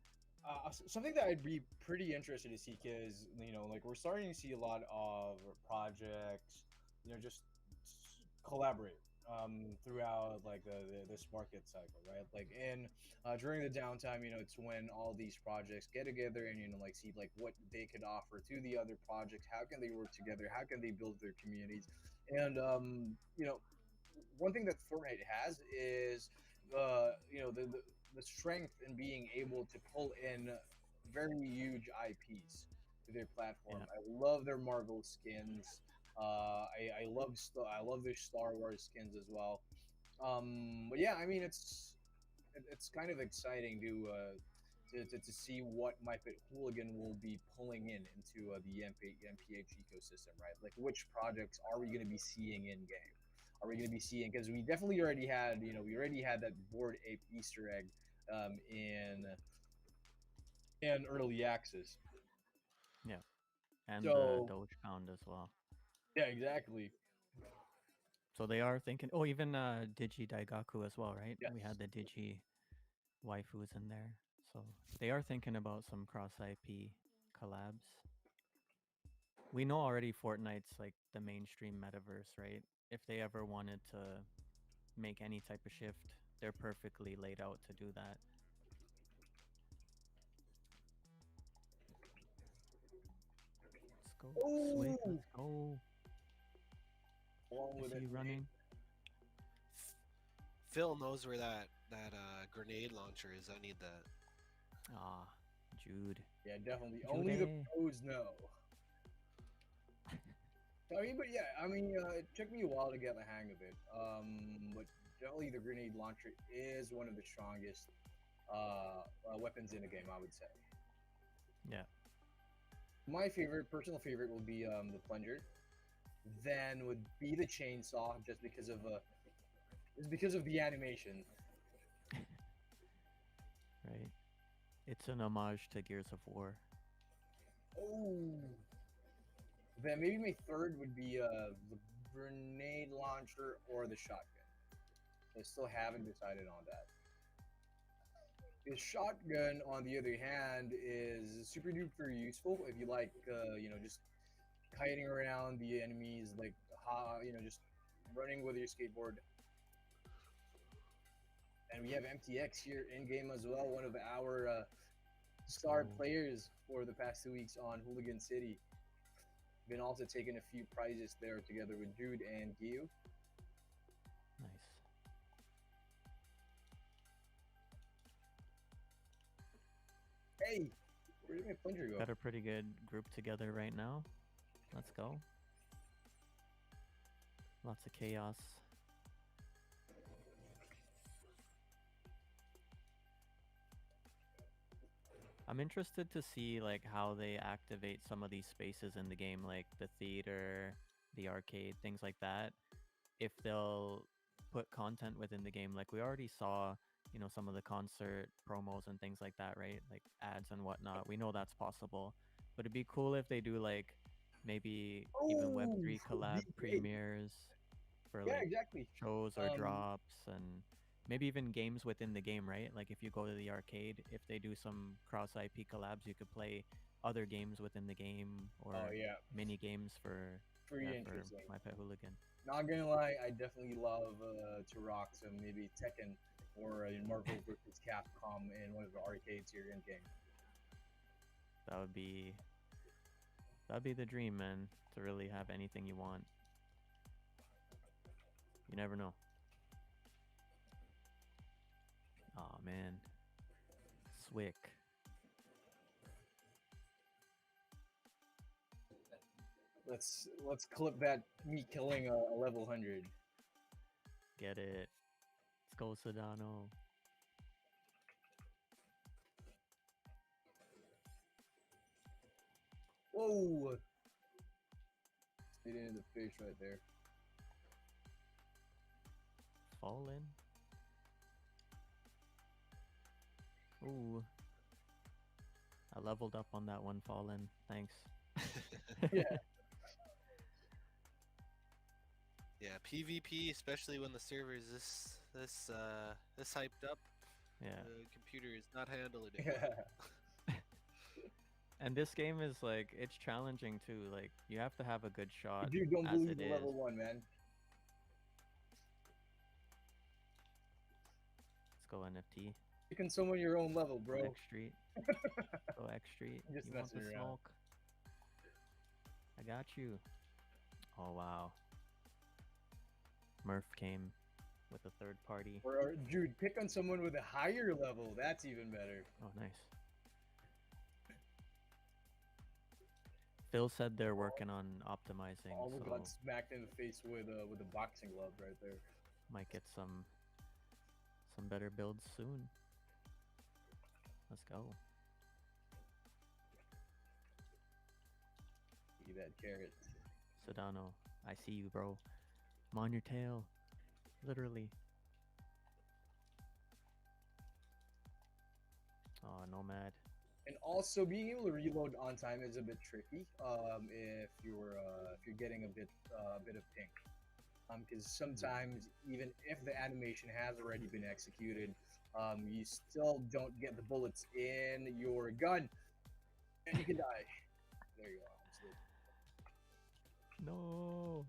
Something that I'd be pretty interested to see because like we're starting to see a lot of projects, just collaborate throughout like this market cycle, right? Like in during the downtime, it's when all these projects get together and like see like what they could offer to the other projects. How can they work together? How can they build their communities? And one thing that Fortnite has is the strength in being able to pull in very huge IPs to their platform. Yeah. I love their Marvel skins. I love their Star Wars skins as well. But yeah, I mean it's kind of exciting to see what My Pet Hooligan will be pulling in into the MPH ecosystem, right? Like which projects are we going to be seeing in game? Are we going to be seeing? Because we definitely already had, we already had that board ape Easter egg in early access. Yeah. And the So Doge Pound as well. yeah, exactly. So they are thinking, oh, even Digi Daigaku as well, right? Yes. We had the Digi waifus in there. So they are thinking about some cross IP collabs. We know already Fortnite's like the mainstream metaverse, right? If they ever wanted to make any type of shift. They're perfectly laid out to do that. Let's go. Swick, Ooh! let's go. Along I with see it, you running. Phil knows where that grenade launcher is. I need that. Ah, Jude. Yeah, definitely. Only the Jude. pros know. I mean, but yeah, I mean, it took me a while to get the hang of it. But definitely the grenade launcher is one of the strongest weapons in the game, I would say. Yeah. My favorite, personal favorite, will be the plunger. Then would be the chainsaw, just because of the animation. Right. It's an homage to Gears of War. Oh. Then maybe my third would be the grenade launcher or the shotgun. I still haven't decided on that. The shotgun, on the other hand, is super duper useful if you like, just kiting around the enemies, like, just running with your skateboard. And we have MTX here in game as well, one of our star go. players for the past 2 weeks on Hooligan City. Been also taking a few prizes there together with Jude and Gio. Nice. Hey, where did my plunger go? Got a pretty good group together right now. Let's go. Lots of chaos. I'm interested to see like how they activate some of these spaces in the game, like the theater, the arcade, things like that. If they'll put content within the game, like we already saw, some of the concert promos and things like that, right? Like ads and whatnot. We know that's possible, but it'd be cool if they do like maybe even Oh, Web3 collab hey, premieres for yeah, like exactly. shows or drops, and maybe even games within the game, right? Like if you go to the arcade, if they do some cross IP collabs, you could play other games within the game or Oh yeah, mini games for pretty for interesting. My Pet Hooligan. Not gonna lie, I definitely love to rock some maybe Tekken or Marvel vs. Capcom in one of the arcades here in game. That would be the dream, man, to really have anything you want. You never know. Oh man. Swick. Let's clip that me killing a level 100. Get it. Let's go, Sedano. Whoa! Stayed into the face right there. Fallen. Ooh. I leveled up on that one, Fallen. Thanks. Yeah. Yeah, PvP, especially when the server is this hyped up. Yeah. The computer is not handling it. Yeah. And this game is like, it's challenging too. Like, you have to have a good shot Dude, don't as believe it the is. level 1, man. Let's go NFT. You can summon your own level, Go bro. X Street. Go X Street. Just You want the messing around. smoke? I got you. Oh, wow. Murph came with a third party. Or, dude, pick on someone with a higher level. That's even better. Oh, nice. Phil said they're working on optimizing, Almost so got smacked in the face with a boxing glove right there. might get some better builds soon. Let's go. See that carrot. Sedano, I see you, bro. I'm on your tail. Literally. Oh, Nomad. And also, being able to reload on time is a bit tricky. If you're getting a bit of pink, because sometimes even if the animation has already been executed, you still don't get the bullets in your gun, and you can die. There you go. No.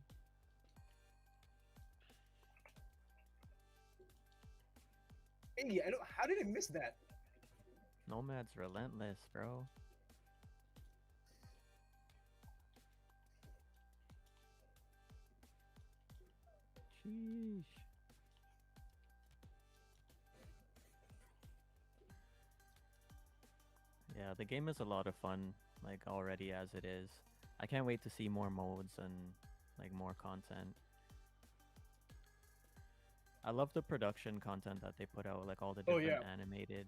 Hey, I don't. How did I miss that? Nomad's relentless, bro. Sheesh. Yeah, the game is a lot of fun, like already as it is. I can't wait to see more modes and like more content. I love the production content that they put out, like all the Oh different yeah. animated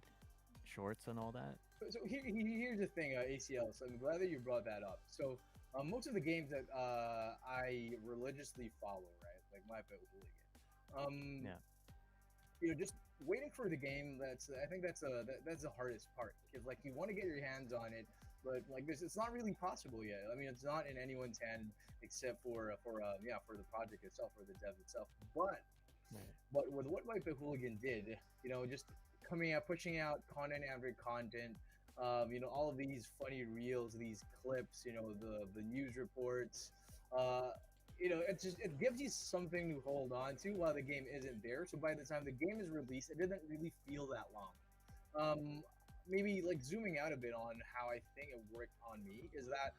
shorts and all that. So here's the thing, ACL. So I'm glad that you brought that up. So most of the games that I religiously follow, right, like My Pet Hooligan, Yeah, just waiting for the game. I think that's the hardest part because like you want to get your hands on it, but like this, it's not really possible yet. I mean, it's not in anyone's hand except for the project itself, for the dev itself. right. But with what My Pet Hooligan did, just coming out, pushing out content after content, all of these funny reels, these clips, the news reports, uh, it gives you something to hold on to while the game isn't there. So by the time the game is released, it doesn't really feel that long. Maybe like zooming out a bit on how I think it worked on me is that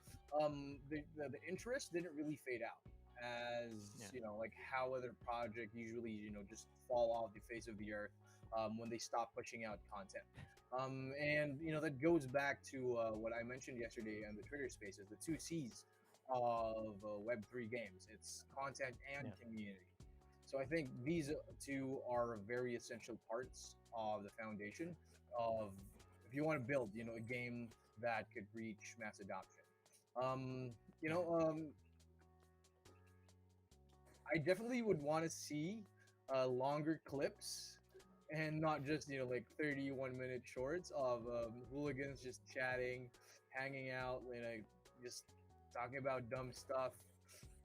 the interest didn't really fade out as Yeah, like how other projects usually just fall off the face of the earth when they stop pushing out content. And that goes back to what I mentioned yesterday on the Twitter Spaces, the two C's of Web3 games. It's content and yeah. community. So I think these two are very essential parts of the foundation of if you want to build, a game that could reach mass adoption. Um, you Yeah. know, um, I definitely would want to see longer clips and not just like 31-minute shorts of hooligans just chatting, hanging out, just talking about dumb stuff.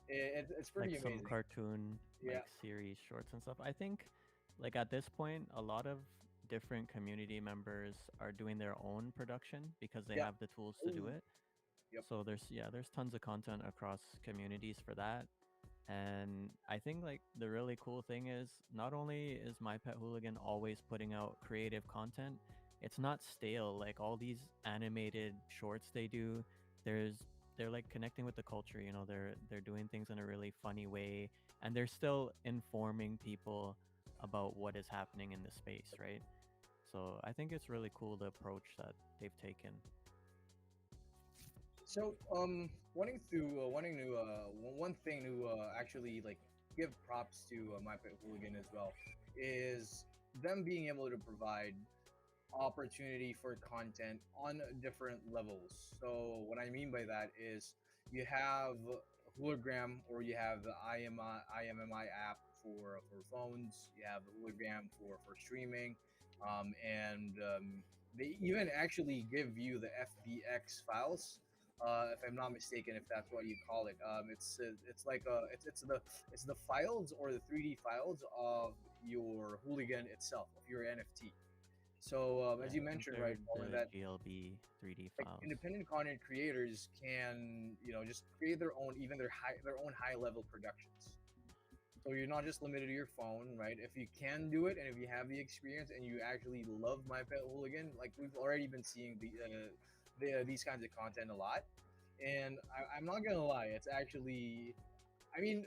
It's Like pretty some amazing. cartoon Yeah, like series shorts and stuff. I think like at this point a lot of different community members are doing their own production because they yeah. have the tools to do Ooh, it. yep. So there's tons of content across communities for that. And I think like the really cool thing is not only is My Pet Hooligan always putting out creative content, it's not stale. Like all these animated shorts they do, there's they're like connecting with the culture, they're doing things in a really funny way and they're still informing people about what is happening in the space, right? So I think it's really cool the approach that they've taken. So, one thing to actually like give props to My Pet Hooligan as well is them being able to provide opportunity for content on different levels. So, what I mean by that is you have Hologram or you have the IMMI app for phones. You have the Hologram for streaming, and they even actually give you the FBX files if I'm not mistaken, if that's what you call it. It's like it's the files or the 3D files of your hooligan itself, of your NFT. So Yeah, as you I think mentioned, right, they're Colin, the that GLB 3D like files. independent content creators can just create their own, even their own high level productions. So you're not just limited to your phone, right? If you can do it, and if you have the experience, and you actually love My Pet Hooligan, like we've already been seeing these kinds of content a lot. And I'm not gonna lie, it's actually, I mean,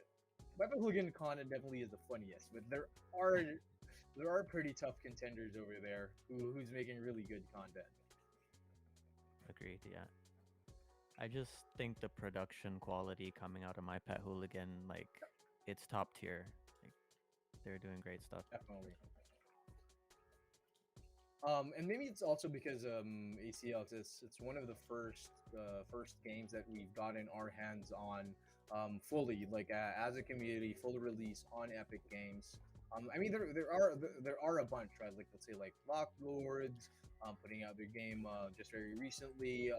My Pet Hooligan content definitely is the funniest, but there are pretty tough contenders over there who's making really good content. Agreed, yeah. I just think the production quality coming out of My Pet Hooligan, like, it's top tier. Like, they're doing great stuff. Definitely. And maybe it's also because ACL it's one of the first games that we've gotten our hands on fully, like as a community, full release on Epic Games. I mean there are a bunch, right? Like let's say like Lock Lords, putting out their game just very recently.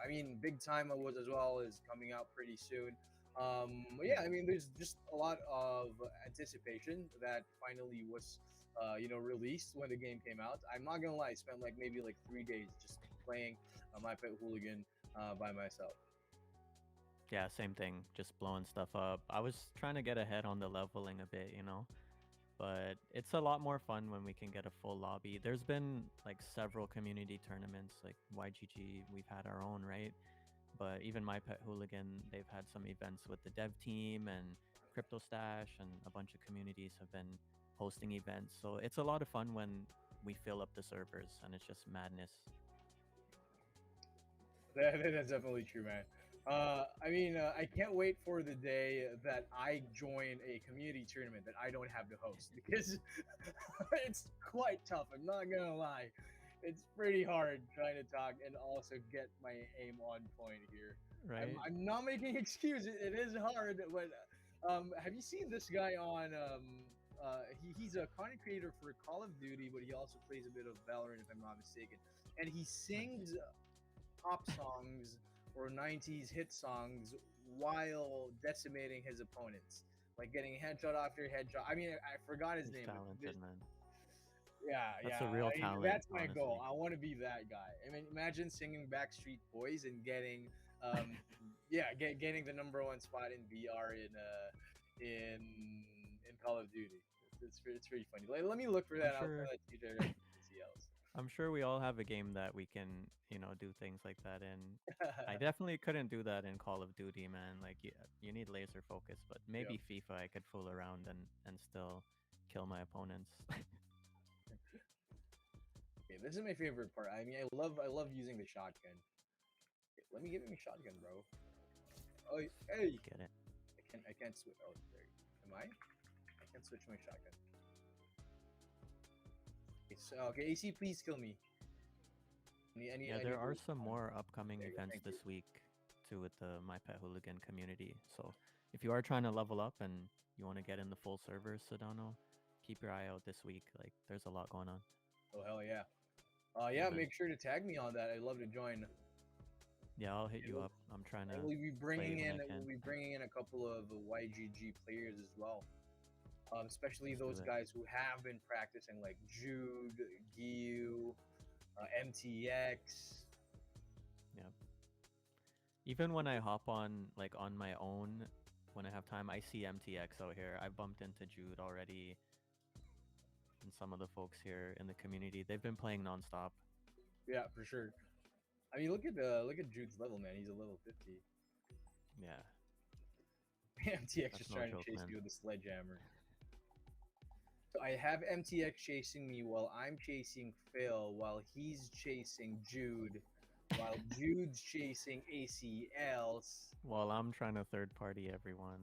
I mean Big Time was as well is coming out pretty soon. But Yeah. yeah, I mean there's just a lot of anticipation that finally was released when the game came out. I'm not gonna lie, I spent like maybe like 3 days just playing My Pet Hooligan by myself. Yeah, same thing. Just blowing stuff up. I was trying to get ahead on the leveling a bit, but it's a lot more fun when we can get a full lobby. There's been like several community tournaments, like YGG. We've had our own, right? But even My Pet Hooligan, they've had some events with the dev team and Crypto Stash, and a bunch of communities have been hosting events. So it's a lot of fun when we fill up the servers, and it's just madness. That's definitely true, man. I can't wait for the day that I join a community tournament that I don't have to host because it's quite tough. I'm not gonna lie. It's pretty hard trying to talk and also get my aim on point here. Right? I'm not making excuses. It is hard, but have you seen this guy on? He's a content creator for Call of Duty, but he also plays a bit of Valorant, if I'm not mistaken. And he sings pop songs or 90s hit songs while decimating his opponents, like getting headshot after headshot. I forgot his He's name. talented, man. Yeah, That's yeah. a real talent. That's my honestly. goal. I want to be that guy. I mean, imagine singing Backstreet Boys and getting, getting the #1 spot in VR in Call of Duty. It's pretty funny. Let me look for that. I'll Sure. send that to you direct to else. I'm sure we all have a game that we can, do things like that in. I definitely couldn't do that in Call of Duty, man. Like you need laser focus, but Yep. maybe FIFA I could fool around and still kill my opponents. Okay, this is my favorite part. I love using the shotgun. Okay, let me give him a shotgun, bro. Oh, hey! Get it? I can't switch. Oh, there. Am I? I can't switch my shotgun. Okay, AC, please kill me. Yeah, there are some more upcoming There you go, events thank you. this week too with the My Pet Hooligan community. So if you are trying to level up and you want to get in the full servers, Sedano, keep your eye out this week. Like there's a lot going on. Oh hell yeah! Mhm. Make sure to tag me on that. I'd love to join. Yeah, I'll hit And you we'll, up. I'm trying to and we'll be play bringing when in I can. we'll be bringing in a couple of YGG players as well. Especially Let's do those it. guys who have been practicing, like Jude, Giu, MTX. Yeah. Even when I hop on like on my own, when I have time, I see MTX out here. I bumped into Jude already, and some of the folks here in the community. They've been playing nonstop. Yeah, for sure. Look at Jude's level, man. He's a level 50. Yeah, MTX that's just no trying to joke, chase man. me with a sledgehammer. So I have MTX chasing me while I'm chasing Phil, while he's chasing Jude, while Jude's chasing ACLs. While I'm trying to third party everyone,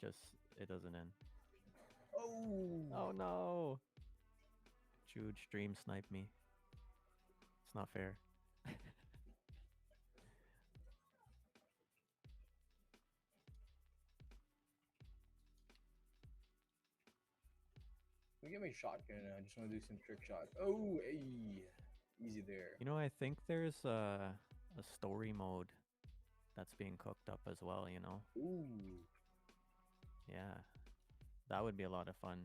just it doesn't end. Oh, Oh no! Jude stream sniped me. It's not fair. let me get my shotgun. I just want to do some trick shots. Oh, hey, easy there. I think there's a story mode that's being cooked up as well. Ooh, Yeah, that would be a lot of fun.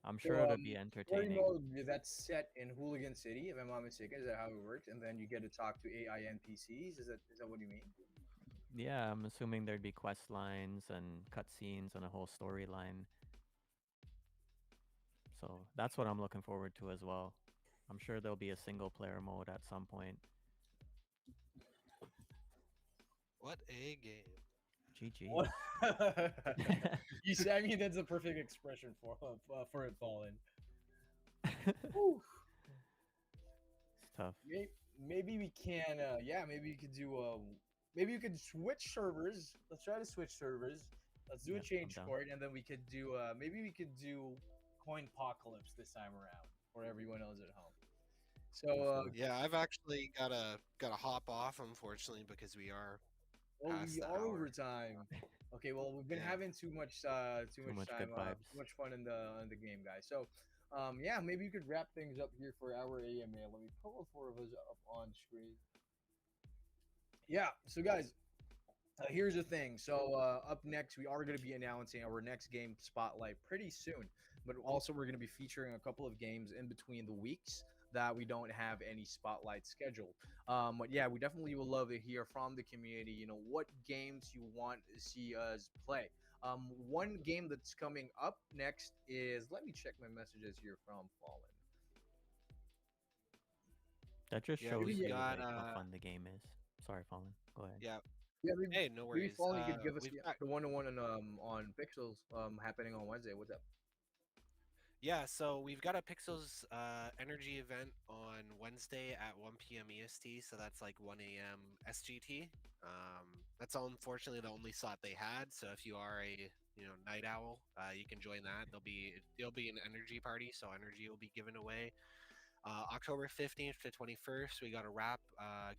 I'm so sure it'll be story entertaining. mode that's set in Hooligan City, if I'm not mistaken. Is that how it works? And then you get to talk to AI NPCs. Is that what you mean? Yeah, I'm assuming there'd be quest lines and cutscenes and a whole storyline. So that's what I'm looking forward to as well. I'm sure there'll be a single player mode at some point. What a game. GG. What? You see, that's the perfect expression for it falling. Whew. It's tough. Maybe we can. Maybe we could do. Maybe you could switch servers. Let's try to switch servers. Let's do a Yeah, I'm change down. court, and then we could do. Maybe we could do coin apocalypse this time around for everyone else at home. So, Let's do it. Yeah, I've actually gotta hop off, unfortunately, because we are past we the are hour. overtime. Okay, well, we've been Yeah. having too much Too much time, good vibes. too much fun in the game, guys. So, maybe you could wrap things up here for our AMA. Let me pull the four of us up on screen. Yeah. So, guys, here's the thing. So up next, we are going to be announcing our next game spotlight pretty soon. But also, we're going to be featuring a couple of games in between the weeks that we don't have any spotlight scheduled. But yeah, we definitely would love to hear from the community. What games you want to see us play. One game that's coming up next is, let me check my messages here from Fallen. That just Yeah, shows we've you Yeah, got like how fun the game is. Sorry, Fallen. Go ahead. yeah. yeah, Hey, no maybe worries. Fallen, you could give us We've got the one-on-one on Pixels happening on Wednesday. What's up? Yeah, so we've got a Pixels energy event on Wednesday at 1 p.m. EST, so that's like 1 a.m. SGT. That's unfortunately the only slot they had. So if you are a night owl, you can join that. There'll be an energy party, so energy will be given away. October 15th to 21st, we got a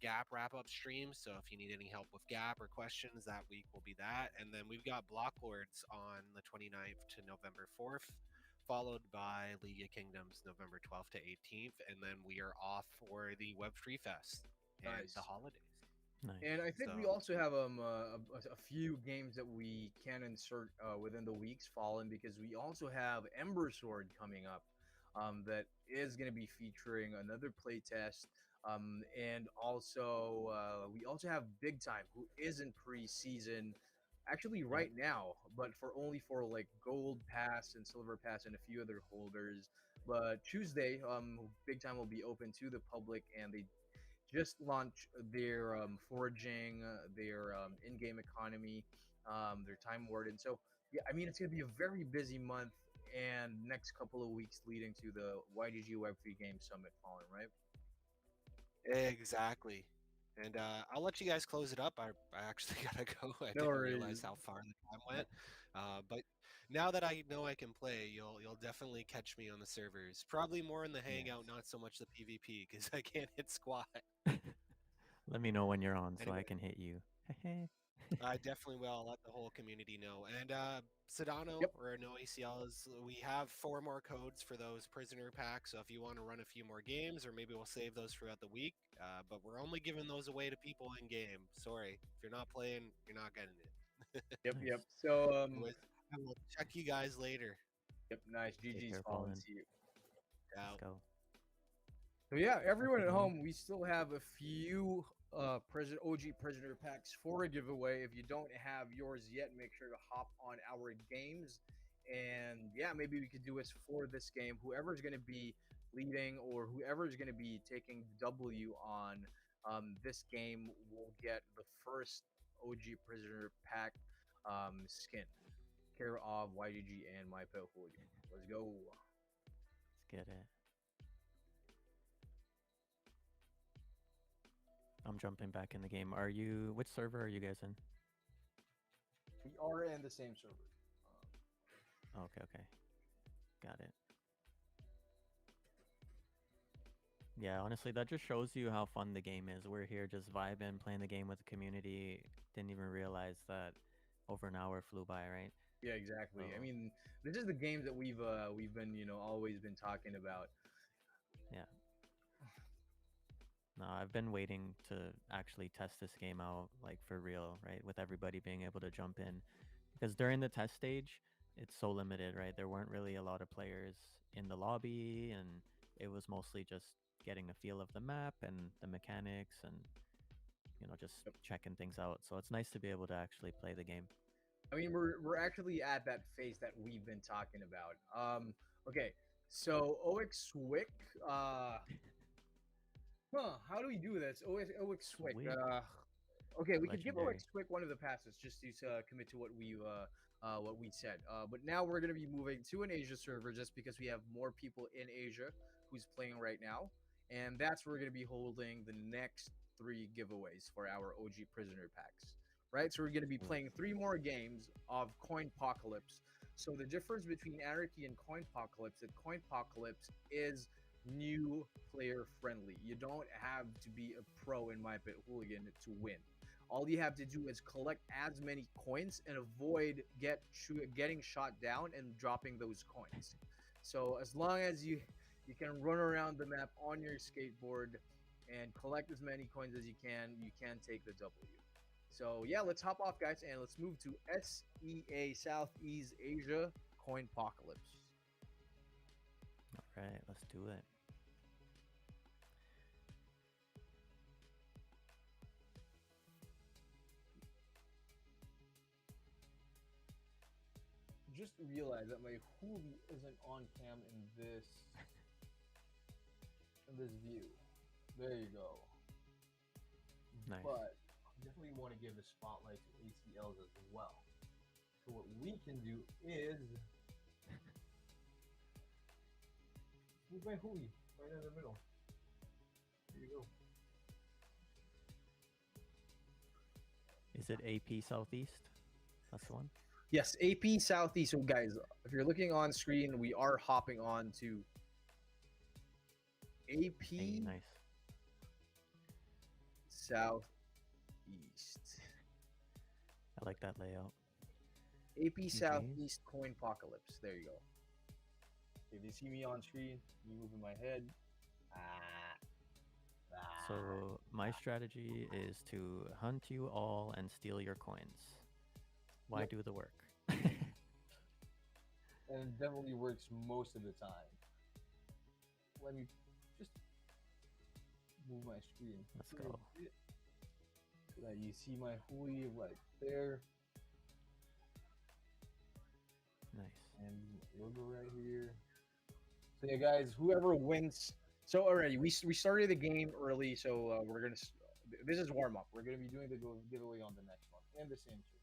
Gap wrap up stream. So if you need any help with Gap or questions, that week will be that. And then we've got Block Lords on the 29th to November 4th, followed by League of Kingdoms November 12th to 18th. And then we are off for the Web3 Fest and the Nice. holidays. Nice. And I think we So- also have a few games that we can insert within the weeks following, because we also have Ember Sword coming up, that is going to be featuring another playtest. And also we also have Big Time, who is in preseason actually right now, but only for like Gold Pass and Silver Pass and a few other holders. But Tuesday, Big Time will be open to the public, and they just launched their foraging, their in-game economy, their time warden. So yeah, I mean, it's gonna be a very busy month and next couple of weeks leading to the YGG Web3 Game Summit Fallen, right? Exactly. And I'll let you guys close it up. I actually gotta go. I No didn't worries. realize how far the time went. But now that I know I can play, you'll definitely catch me on the servers. Probably more in the hangout, Yes. not so much the PvP, because I can't hit squat. Let me know when you're on so I Anyway. can hit you. I definitely will. I'll let the whole community know. And Sedano Yep. or No ACLs, we have 4 more codes for those prisoner packs. So if you want to run a few more games, or maybe we'll save those throughout the week. But we're only giving those away to people in game. Sorry, if you're not playing, you're not getting it. Yep, Nice. yep. So Anyways, I will check you guys later. yep, nice. Take GG's care, Fallen. Fallen. See you. Out. Let's go. So yeah, everyone at everyone. home, we still have a few OG prisoner packs for a giveaway. If you don't have yours yet, make sure to hop on our games, and yeah, maybe we could do this for this game. Whoever's going to be leading or whoever's going to be taking W on this game will get the first OG prisoner pack skin, care of YGG and My Pet Hooligan. Let's go. Let's get it. I'm jumping back in the game. Which server are you guys in? We are in the same server. Okay. Got it. Yeah, honestly, that just shows you how fun the game is. We're here just vibing, playing the game with the community. Didn't even realize that over an hour flew by, right? Yeah, exactly. I So- mean, this is the games that we've been always been talking about. Yeah. No, I've been waiting to actually test this game out, like for real, right? With everybody being able to jump in. Because during the test stage, it's so limited, right? There weren't really a lot of players in the lobby, and it was mostly just getting a feel of the map and the mechanics and, just checking things out. So it's nice to be able to actually play the game. I mean, we're actually at that phase that we've been talking about. Okay, so OX Swick, how do we do this? OX Swick. Swick. Okay, we could give Legendary. OX Swick one of the passes just to commit to what we said. But now we're gonna be moving to an Asia server just because we have more people in Asia who's playing right now, and that's where we're gonna be holding the next 3 giveaways for our OG prisoner packs. Right, so we're gonna be playing 3 more games of Coinpocalypse. So the difference between Anarchy and Coinpocalypse, that Coinpocalypse is new player friendly. You don't have to be a pro in My Pet Hooligan to win. All you have to do is collect as many coins and avoid getting shot down and dropping those coins. So as long as you can run around the map on your skateboard and collect as many coins as you can take the W. So yeah, let's hop off, guys, and let's move to SEA, Southeast Asia Coinpocalypse. All right, let's do it. just realized that my Hooli isn't on cam in this view. There you go. Nice. But I definitely want to give a spotlight to ACLs as well. So what we can do is move my Hooli right in the middle. There you go. Is it AP Southeast? That's the one. Yes, AP Southeast. So guys, if you're looking on screen, we are hopping on to AP Hey, nice. Southeast. I like that layout. AP GG. Southeast Coin Apocalypse. There you go. If you see me on screen, me moving my head. So my strategy is to hunt you all and steal your coins. Why Yep. do the work? And it definitely works most of the time. Let me just move my screen. Let's a go. little bit so that you see my Hooli right there. Nice. And logo right here. So yeah, guys, whoever wins. So already we started the game early, so we're gonna. This is warm up. We're gonna be doing the giveaway on the next one and the same too.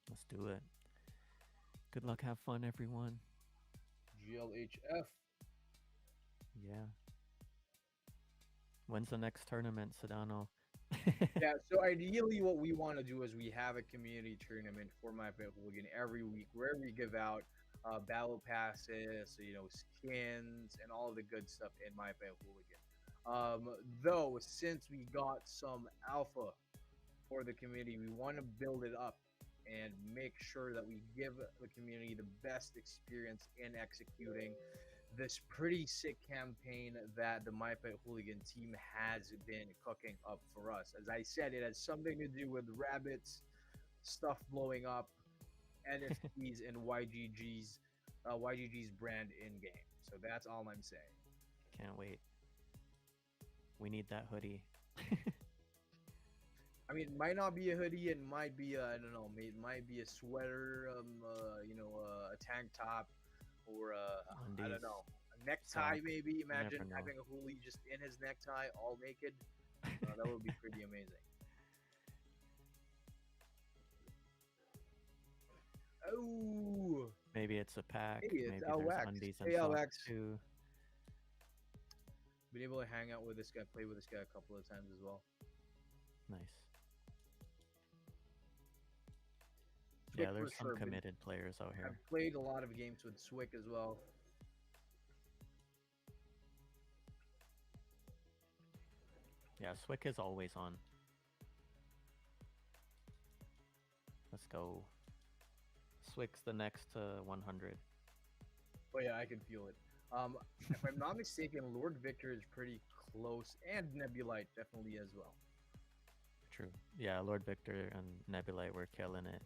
Let's do it. Good luck. Have fun, everyone. GLHF. Yeah. When's the next tournament, Sedano? Yeah, so ideally what we want to do is we have a community tournament for My Pet Hooligan every week where we give out battle passes, skins, and all of the good stuff in My Pet Hooligan. Though, since we got some alpha for the community, we want to build it up and make sure that we give the community the best experience in executing this pretty sick campaign that the My Pet Hooligan team has been cooking up for us. As I said, it has something to do with rabbits, stuff blowing up, NFTs, and YGG's brand in game. So that's all I'm saying. Can't wait. We need that hoodie. I mean, it might not be a hoodie. It might be I don't know. It might be a sweater. A tank top, or I don't know, a necktie maybe. Imagine having a Hooli just in his necktie, all naked. That would be pretty amazing. Oh, Maybe it's a pack. hey, it's Maybe there's LX. undies Hey, and socks LX. too. Been able to hang out with this guy, play with this guy a couple of times as well. Nice. Swick Yeah, there's for some sure. committed players out here. I've played a lot of games with Swick as well. Yeah, Swick is always on. Let's go. Swick's the next 100. Oh yeah, I can feel it. If I'm not mistaken, Lord Victor is pretty close, and Nebulite definitely as well. True. Yeah, Lord Victor and Nebulite were killing it.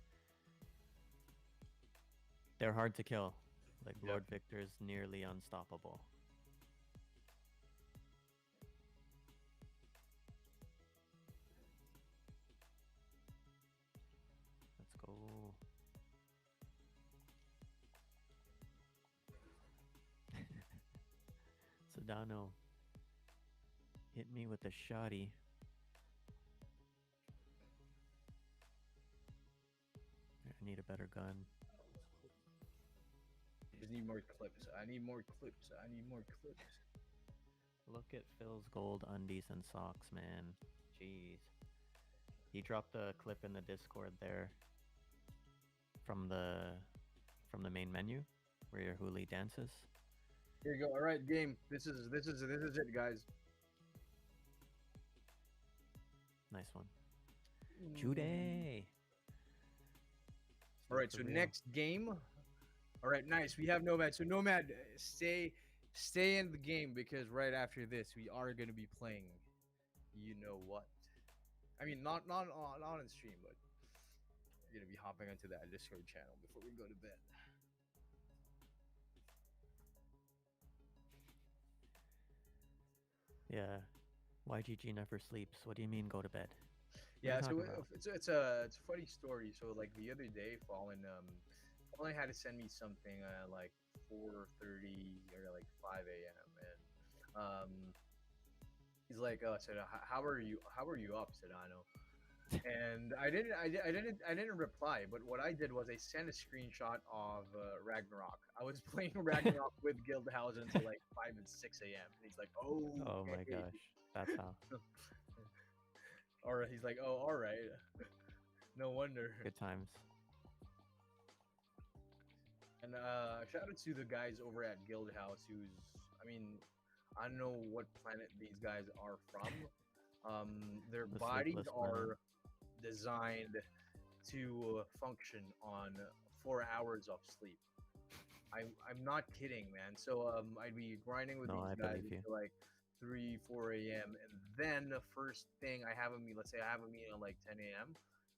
They're hard to kill. Like, Yep. Lord Victor is nearly unstoppable. Let's go. Sedano, hit me with a shotty. I need a better gun. Just need more clips. I need more clips. I need more clips. Look at Phil's gold undies and socks, man. Jeez. He dropped a clip in the Discord there from the main menu where your Hooli dances. Here you go. All right, game. This is it, guys. Nice one. Jude. All right, so next game. All right, nice. We have Nomad. So Nomad, stay in the game because right after this we are going to be playing. You know what? I mean, not on stream, but we're going to be hopping onto that Discord channel before we go to bed. Yeah. YGG never sleeps. What do you mean go to bed? Yeah, so it's a funny story. So like the other day, Fallen only had to send me something like 4:30 or like 5 a.m. and he's like, "Oh," said, how are you? How are you up?" said Ano. And I didn't reply. But what I did was I sent a screenshot of Ragnarok. I was playing Ragnarok with Guildhausen until like 5 and 6 a.m. And he's like, "Oh, Oh my okay." gosh, that's how. Or he's like, "Oh, all right." No wonder. Good times. And shout out to the guys over at Guild House who's, I mean, I don't know what planet these guys are from. Their The bodies sleepless planet. are designed to function on 4 hours of sleep. I'm not kidding, man. So I'd be grinding with No, these I guys believe you. until like 3 4 a.m. and then the first thing I have a meet. Let's say I have a meeting at like 10 a.m.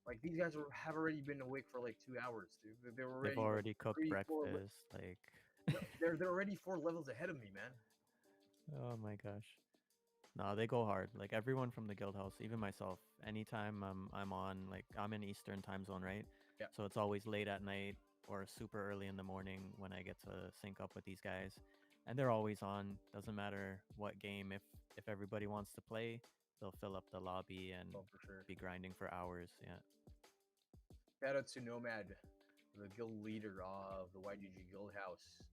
Like these guys have already been awake for like 2 hours, dude. They're They've already like already cooked three, four. breakfast. Like, No, they're already 4 levels ahead of me, man. oh my gosh. No, they go hard. Like everyone from the guild house, even myself. Anytime I'm on, like I'm in Eastern time zone, right? Yeah. So it's always late at night or super early in the morning when I get to sync up with these guys, and they're always on. Doesn't matter what game. If everybody wants to play, they'll fill up the lobby and Oh, for sure. be grinding for hours. Yeah. Shout out to Nomad, the guild leader of the YGG Guild House.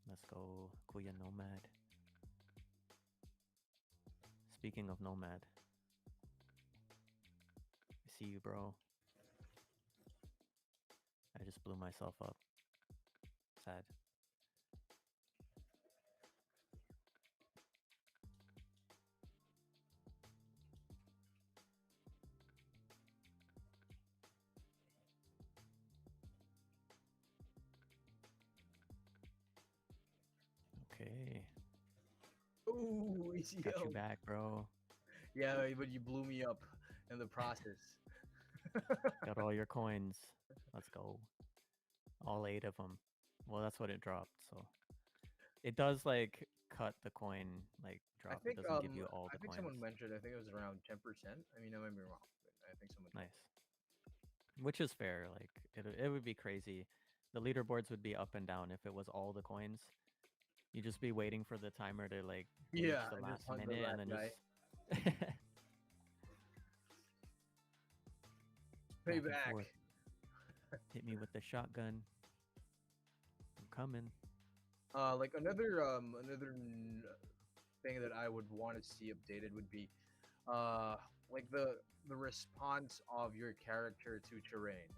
Let's go, Kuya Nomad. Speaking of Nomad, I see you, bro. I just blew myself up. Sad. Okay. Ooh, Got you ECO. back, bro. Yeah, but you blew me up in the process. Got all your coins. Let's go. All 8 of them. Well, that's what it dropped. So it does like cut the coin like drop. It doesn't give you all I the think coins. someone mentioned, I think it was around 10%. I mean, I might be wrong, but I think someone. Nice. Which is fair. Like it would be crazy. The leaderboards would be up and down if it was all the coins. You'd just be waiting for the timer to like reach Yeah, the and just last hunt the minute and last then guy. just back and Payback. forth. Hit me with the shotgun. I'm coming. Like another thing that I would want to see updated would be, like the response of your character to terrain.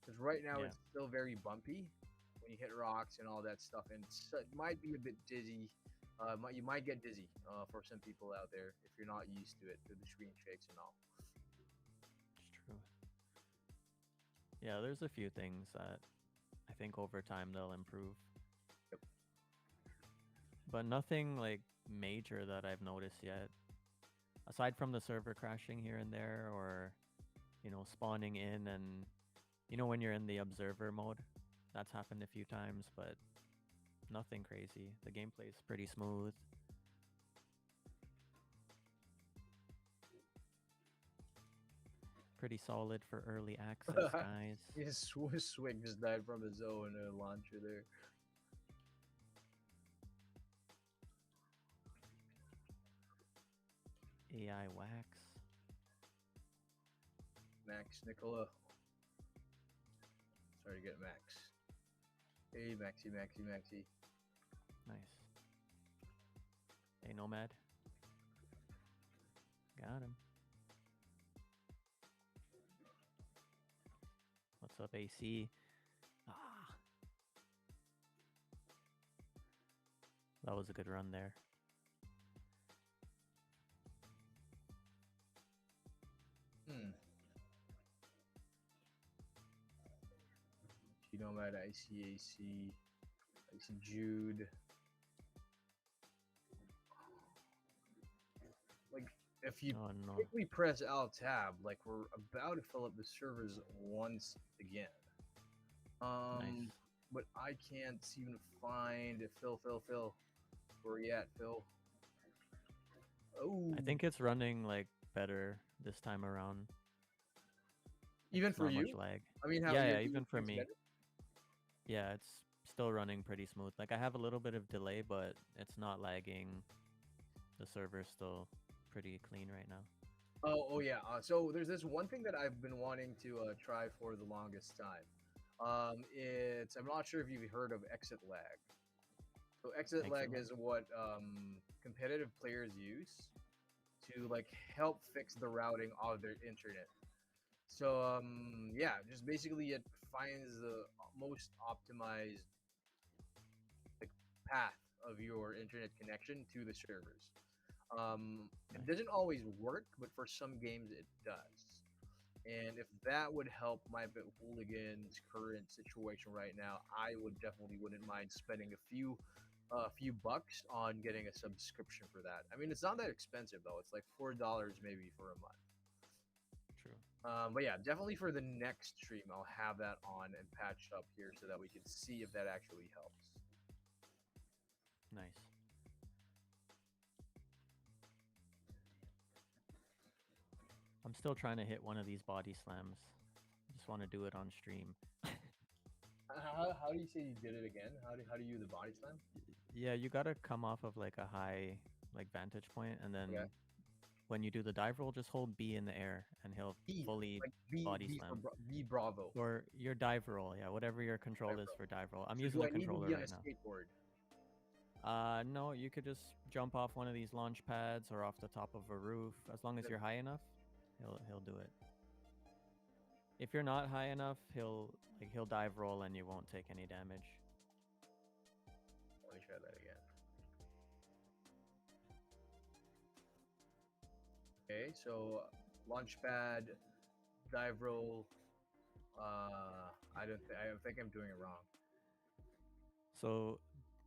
Because right now Yeah. it's still very bumpy when you hit rocks and all that stuff, and it might be a bit dizzy. You might get dizzy for some people out there if you're not used to it, to the screen shakes and all. It's true. Yeah, there's a few things that I think over time they'll improve. Yep. But nothing like major that I've noticed yet. Aside from the server crashing here and there or spawning in and when you're in the observer mode, that's happened a few times, but nothing crazy. The gameplay's pretty smooth. Pretty solid for early access, guys. His Swig just died from his own launcher there. AI wax. Max Nicola. Sorry to get Max. Hey, Maxi. Nice. Hey, Nomad. Got him. What's up, AC? Ah. That was a good run there. Nomad, ICAC, IC Jude. Like, if you quickly press Alt Tab, like we're about to fill up the servers once again. Nice. But I can't seem to find Phil. Where you at, Phil? Oh, I think it's running like better this time around. Even It's for not you? much lag. I mean, how yeah, even for me. Yeah, it's still running pretty smooth. Like I have a little bit of delay, but it's not lagging. The server's still pretty clean right now. Oh yeah. So there's this one thing that I've been wanting to try for the longest time. I'm not sure if you've heard of exit lag. So exit Exit lag lag? is what competitive players use to like help fix the routing of their internet. So yeah, just basically it finds the most optimized like path of your internet connection to the servers. It Nice. doesn't always work, but for some games it does. And if that would help My Pet Hooligan's current situation right now, I would definitely wouldn't mind spending a few bucks on getting a subscription for that. I mean, it's not that expensive though. It's like $4 maybe for a month. True. But yeah, definitely for the next stream, I'll have that on and patched up here so that we can see if that actually helps. Nice. I'm still trying to hit one of these body slams. I just want to do it on stream. How do you say you did it again? How do you do the body slam? Yeah, you gotta come off of like a high like vantage point, and then Okay. when you do the dive roll, just hold B in the air, and he'll B, fully like B, body B for slam. B Bravo. Or your dive roll, yeah, whatever your control Dive is roll. for dive roll. I'm So using do a I need to controller be on a right now. skateboard? No, you could just jump off one of these launch pads or off the top of a roof. As long as you're high enough, he'll do it. If you're not high enough, he'll dive roll and you won't take any damage. Let me try that again. Okay, so launch pad, dive roll. I think I'm doing it wrong. So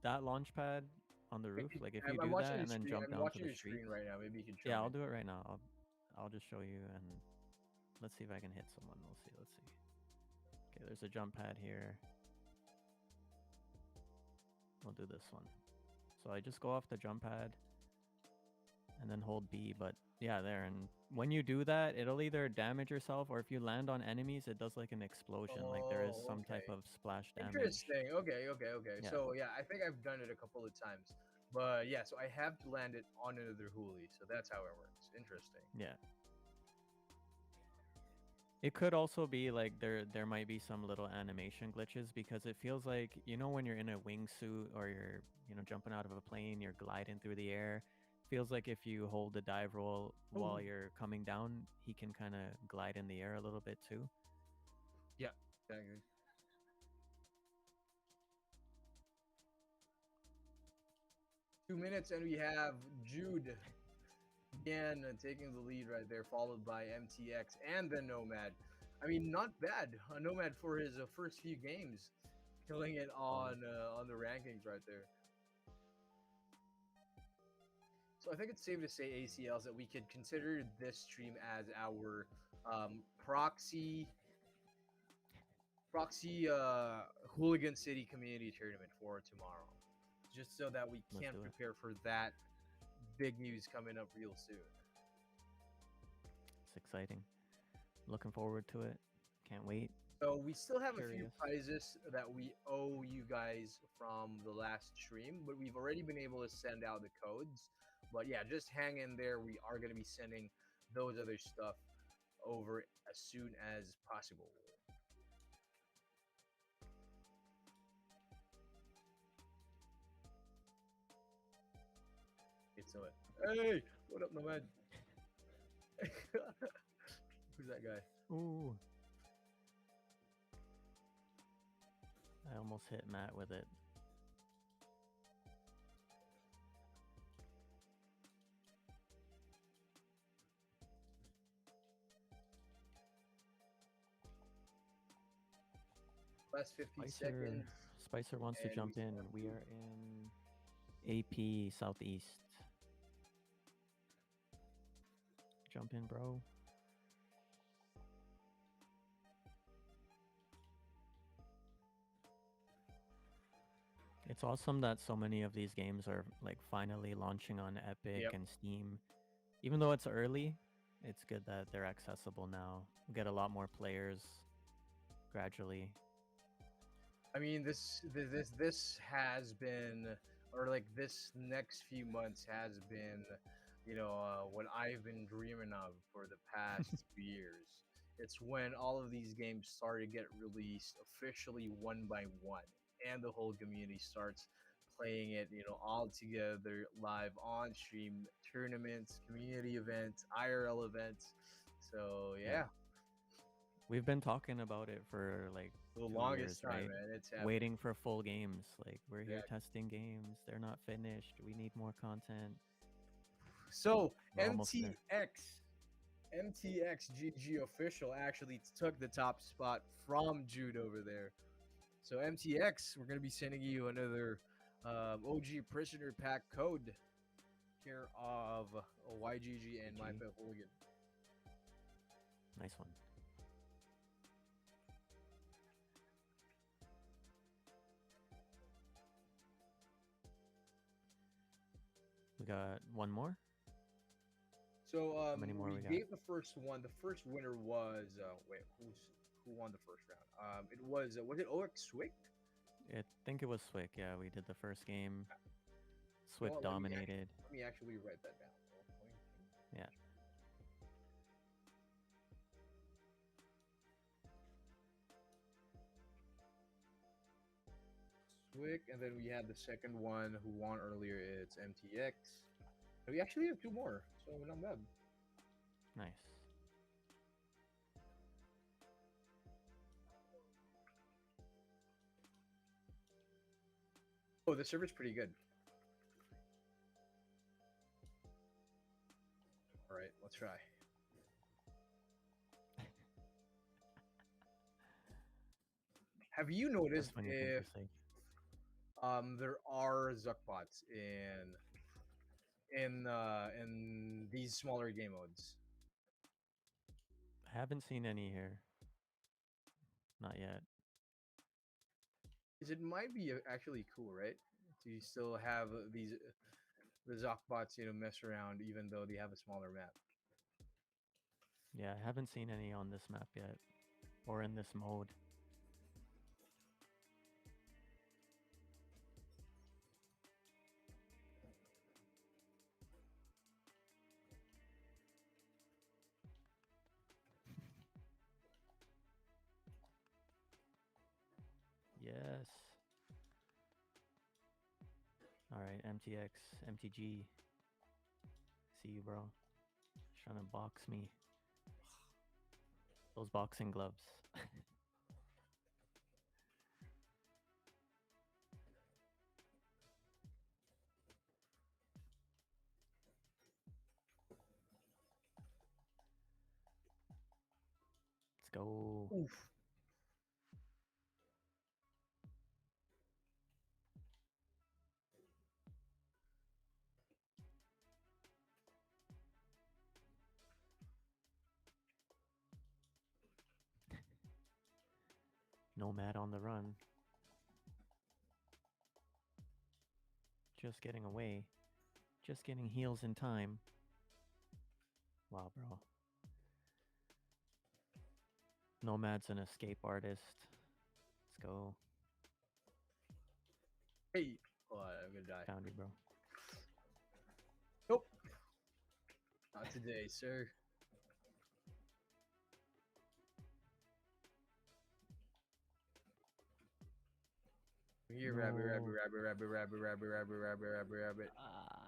that launch pad on the roof, like if you I'm do watching that your and then screen. jump I'm down to watching the your street. screen right now. Maybe you can show Yeah, me. I'll do it right now. I'll just show you, and let's see if I can hit someone. We'll see. Let's see. Okay, there's a jump pad here. We'll do this one. So I just go off the jump pad and then hold B, but yeah, there. And when you do that, it'll either damage yourself, or if you land on enemies, it does like an explosion. Like there is Oh, some type okay. of splash damage. Interesting. Okay. Yeah. So yeah, I think I've done it a couple of times. But yeah, so I have to land it on another hoolie. So that's how it works. Interesting. Yeah. It could also be like there might be some little animation glitches, because it feels like, when you're in a wingsuit or you're, jumping out of a plane, you're gliding through the air. Feels like if you hold the dive roll while you're coming down, he can kind of glide in the air a little bit too. Yeah, exactly. Two minutes and we have Jude again taking the lead right there, followed by MTX and then Nomad. I mean, not bad. Nomad for his first few games, killing it on the rankings right there. So I think it's safe to say, ACLs, that we could consider this stream as our proxy Hooligan City Community Tournament for tomorrow, just so that we can prepare for that big news coming up real soon. It's exciting. Looking forward to it. Can't wait. So we still have a few prizes that we owe you guys from the last stream, but we've already been able to send out the codes. But yeah, just hang in there. We are going to be sending those other stuff over as soon as possible. It's it. Hey, what up, Nomad? Who's that guy? Ooh. I almost hit Matt with it. Last 50 seconds. Spicer wants to jump in. We are in AP Southeast. Jump in, bro. It's awesome that so many of these games are like finally launching on Epic and Steam. Even though it's early, it's good that they're accessible now. We'll get a lot more players gradually. I mean, this has been, or like this next few months has been, what I've been dreaming of for the past 2 years. It's when all of these games started to get released officially one by one, and the whole community starts playing it, all together live on stream tournaments, community events, IRL events. So Yeah. yeah, We've been talking about it for like the 2 years, longest time, right? man. It's happening. Waiting for full games. Like we're here Yeah. testing games. They're not finished. We need more content. So We're almost there. MTX GG official actually took the top spot from Jude over there. So MTX, we're gonna be sending you another OG prisoner pack code care of YGG and My GG. Pet Hooligan. Nice one. We got one more. So How many more we we got? gave the first one. The first winner was wait, who won the first round? It was it OX Swick? I think it was Swick. Yeah, we did the first game. Swick Well, dominated. let me actually write that down. Yeah. Swick, and then we had the second one who won earlier. It's MTX. And we actually have two more, so not bad. Nice. Oh, the server's pretty good. All right, let's try. Have you noticed Just when you think if you're safe. there are Zuckbots in these smaller game modes? I haven't seen any here. Not yet. Because it might be actually cool, right? Do you still have the Zuckbots, mess around even though they have a smaller map? Yeah, I haven't seen any on this map yet. Or in this mode. Yes. Alright, MTX, MTG. See you, bro. Trying to box me. Those boxing gloves. Let's go. Oof. Nomad on the run. Just getting away. Just getting heals in time. Wow, bro. Nomad's an escape artist. Let's go. Hey, oh, I'm gonna die. Found you, bro. Nope. Not today, sir. Here, rabbit, rabbit, No. rabbit, rabbit, rabbit, rabbit, rabbit, rabbit, rabbit, rabbit. Ah.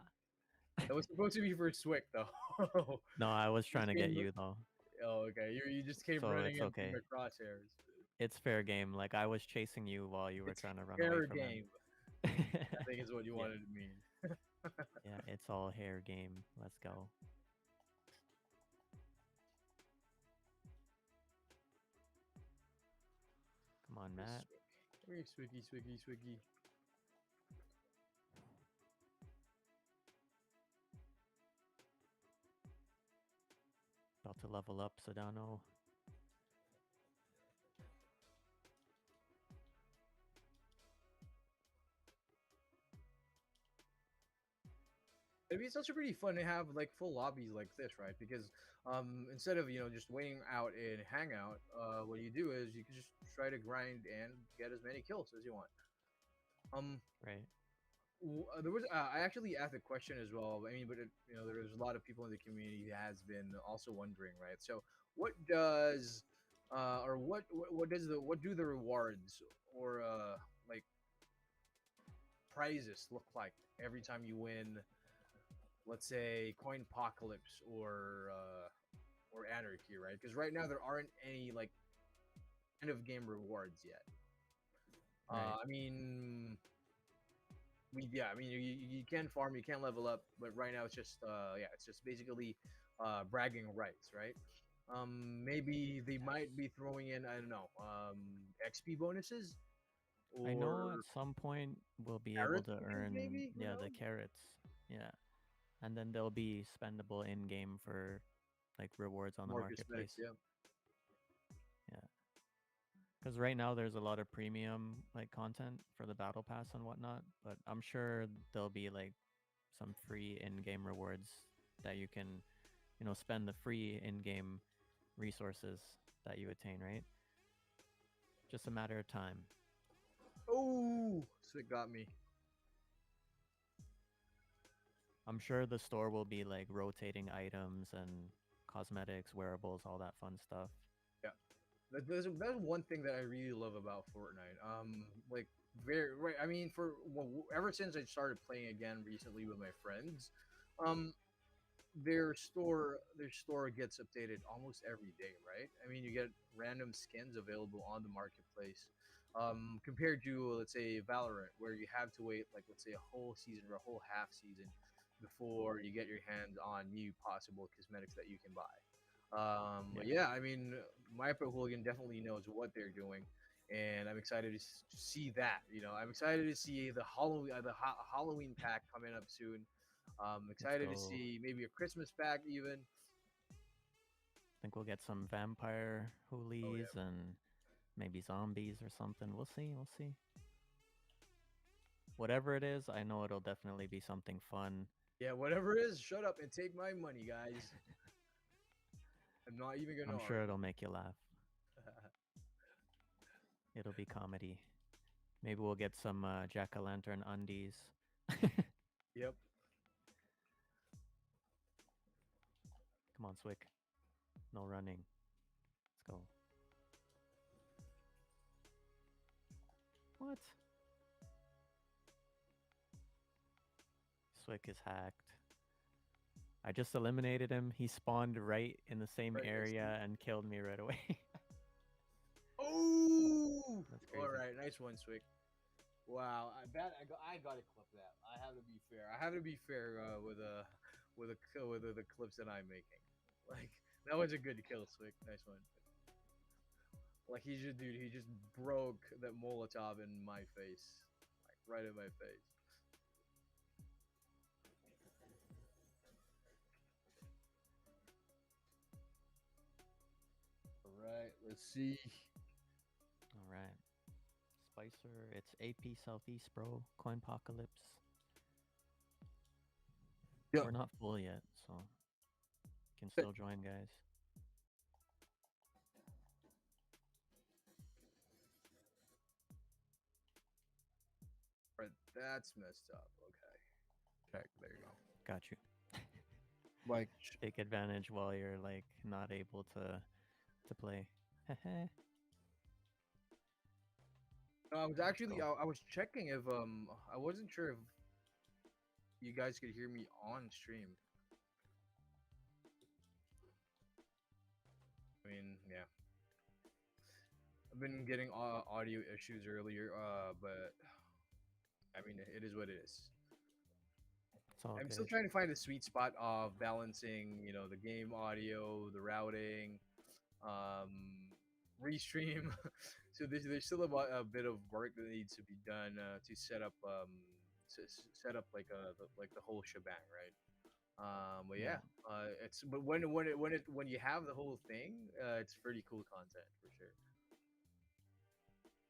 That was supposed to be for Swick, though. No, I was trying to get came- you, though. Oh, okay. You just came So running it's into okay. my crosshairs. It's fair game. Like, I was chasing you while you were It's trying to run fair away from game. him. I think is what you Yeah. wanted to mean. Yeah, it's all hair game. Let's go. Come on, Matt. Come here, Swiggy, Swiggy, Swiggy. About to level up, Sedano. I mean, it's also pretty fun to have like full lobbies like this, right? Because instead of just waiting out in Hangout, what you do is you can just try to grind and get as many kills as you want. Um, Right. there was I actually asked a question as well. I mean, but there's a lot of people in the community that has been also wondering, right? So, what does or what do the rewards or like prizes look like every time you win, let's say coin apocalypse or anarchy, right? Because right now there aren't any like end of game rewards yet. Right. I mean, I mean you can farm, you can level up, but right now it's just it's just basically bragging rights, right? Maybe they might be throwing in, I don't know, XP bonuses I know at or some point we'll be able carrot to tokens, earn, maybe. Who yeah, the knows? carrots. Yeah. And then they'll be spendable in game for like rewards on the More cosmetics, marketplace. yeah. Yeah. Because right now there's a lot of premium like content for the battle pass and whatnot, but I'm sure there'll be like some free in-game rewards that you can, spend the free in-game resources that you attain, right? Just a matter of time. Oh, so it got me. I'm sure the store will be like rotating items and cosmetics, wearables, all that fun stuff. Yeah, that's one thing that I really love about Fortnite. Like very right. I mean, ever since I started playing again recently with my friends, um, their store gets updated almost every day, right? I mean, you get random skins available on the marketplace. Compared to let's say Valorant, where you have to wait like let's say a whole season or a whole half season before you get your hands on new possible cosmetics that you can buy. Yeah, But yeah, I mean, My Pet Hooligan definitely knows what they're doing, and I'm excited to see that. I'm excited to see the Halloween pack coming up soon. let's Excited to go. see maybe a Christmas pack even. Think we'll get some vampire Oh hoolies yeah, and maybe zombies or something. We'll see. We'll see. Whatever it is, I know it'll definitely be something fun. yeah. Whatever it is, shut up and take my money, guys. I'm not even gonna I'm sure argue. it'll make you laugh. It'll be comedy. Maybe we'll get some jack-o'-lantern undies. Yep. Come on, Swick. No running. Let's go. What? Swick is hacked. I just eliminated him. He spawned right in the same Right next to me. area and killed me right away. Oh, That's all crazy. right, nice one, Swick. Wow, I gotta clip that. I have to be fair. I have to be fair with the clips that I'm making. Like that was a good kill, Swick. Nice one. Like he just broke that Molotov in my face, like right in my face. All right, let's see. All right. Spicer, it's AP Southeast, bro. Coin Apocalypse. Yeah, We're not full yet, so can still join, guys. right, that's messed up. Okay, check. There you go. Got you. Like, Take advantage while you're like not able to play. I was Let's actually go. I was checking if I wasn't sure if you guys could hear me on stream. I mean, yeah. I've been getting audio issues earlier, but I mean, it is what it is. It's all I'm still good. trying to find the sweet spot of balancing, the game audio, the routing, um, restream. So there's still a bit of work that needs to be done to set up like the whole shebang, right? But Yeah. yeah, it's but when you have the whole thing, it's pretty cool content for sure.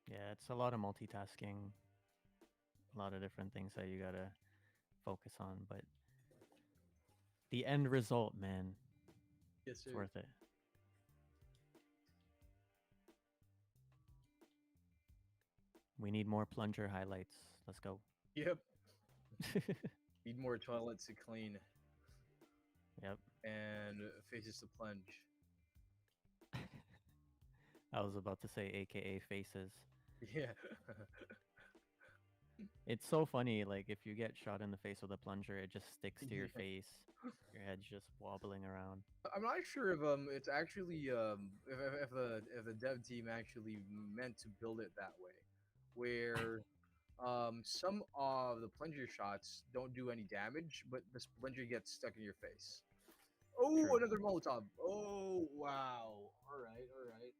Yeah, it's a lot of multitasking, a lot of different things that you gotta focus on. But the end result, man. Yes, sir. It's worth it. We need more plunger highlights. Let's go. Yep. Need more toilets to clean Yep. and faces to plunge. I was about to say AKA faces. Yeah. It's so funny, like if you get shot in the face with a plunger, it just sticks to your Yeah. face. Your head's just wobbling around. I'm not sure if it's actually if the dev team actually meant to build it that way, where some of the plunger shots don't do any damage, but the plunger gets stuck in your face. Oh, True. another Molotov. Oh, wow. All right, all right.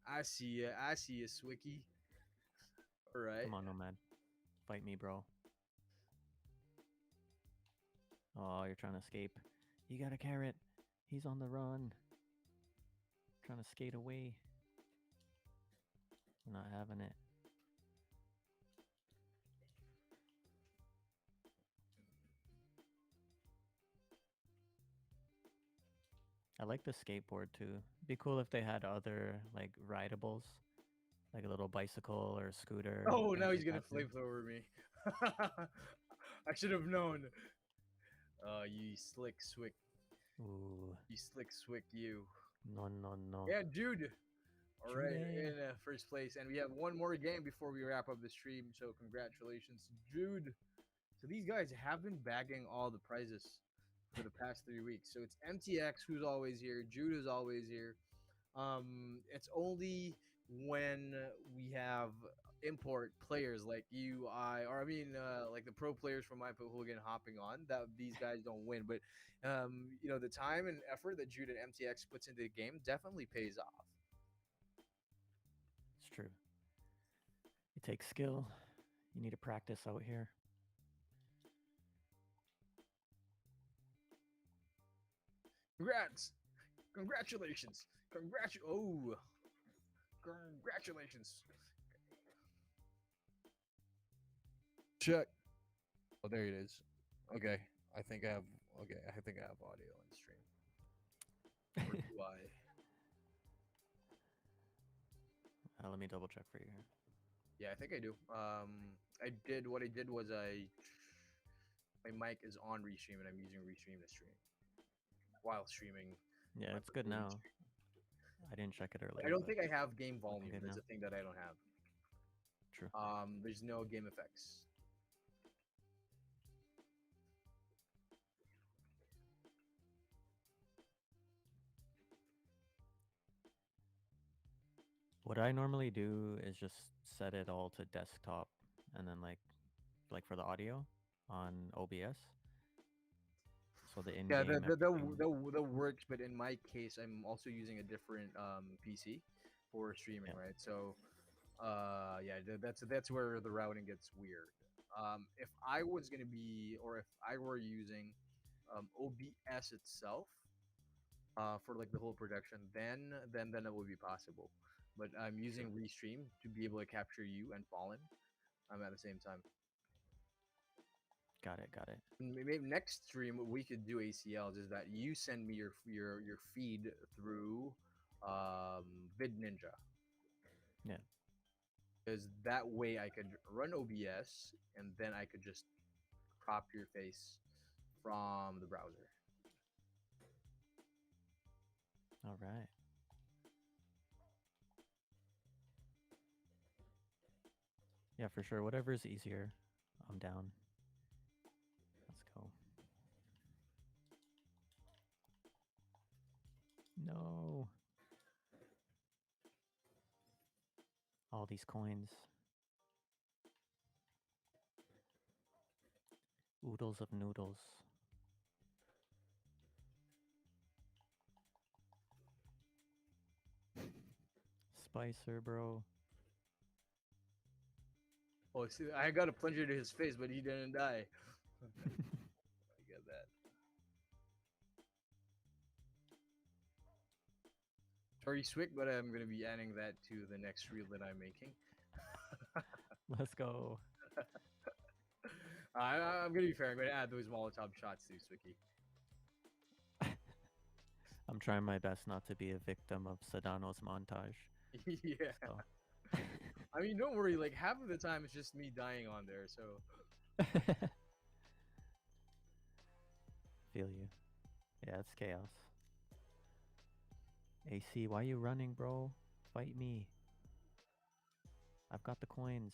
I see ya. I see ya, Swicky. All right. Come on, Nomad. Fight me, bro. Oh, you're trying to escape. You got a carrot. He's on the run. Trying to skate away. We're not having it. I like the skateboard too. Be cool if they had other like rideables, like a little bicycle or a scooter. Oh, now things he's like gonna that too. flamethrower me. I should have known. You slick swick. Ooh, You slick swick, you. no, no, no. Yeah, dude. All right, Jude. in first place, and we have one more game before we wrap up the stream. So congratulations, Jude. So these guys have been bagging all the prizes for the past 3 weeks. So it's MTX who's always here, Jude is always here. It's only when we have import players like you, like the pro players from My Pet Hooligan hopping on that these guys don't win. But the time and effort that Jude and MTX puts into the game definitely pays off. It's true. It takes skill. You need to practice out here. Congrats! Congratulations! Congratulations! Check. Oh, there it is. Okay, I think I have. Okay, I think I have audio on stream. Or do I? Let me double check for you here. Yeah, I think I do. I did. What I did was my mic is on Restream, and I'm using Restream to stream while streaming. Yeah, My it's good Hooligan now. stream. I didn't check it earlier. I don't but think I have game volume. good That's now. a thing that I don't have. True. There's no game effects. What I normally do is just set it all to desktop, and then like for the audio on OBS. So the in-game. Yeah, everything- that works, but in my case, I'm also using a different PC for streaming, Yeah. right? So, yeah, that's where the routing gets weird. If I was gonna be, or if I were using OBS itself for like the whole production, then it would be possible. But I'm using Restream to be able to capture you and Fallen at the same time. Got it. Got it. Maybe next stream we could do ACLs. Is that you send me your feed through VidNinja? Yeah. Because that way I could run OBS and then I could just crop your face from the browser. All right. Yeah, for sure. Whatever's easier, I'm down. Let's go. No. All these coins. Oodles of noodles. Spicer, bro. Oh, see, I got a plunger to his face, but he didn't die. I get that. Sorry, Swick, but I'm gonna be adding that to the next reel that I'm making. Let's go. I'm gonna be fair. I'm gonna add those Molotov shots too, Swicky. I'm trying my best not to be a victim of Sedano's montage. Yeah. So I mean, don't worry. Like half of the time, it's just me dying on there. So feel you. Yeah, it's chaos. AC, why you running, bro? Fight me. I've got the coins.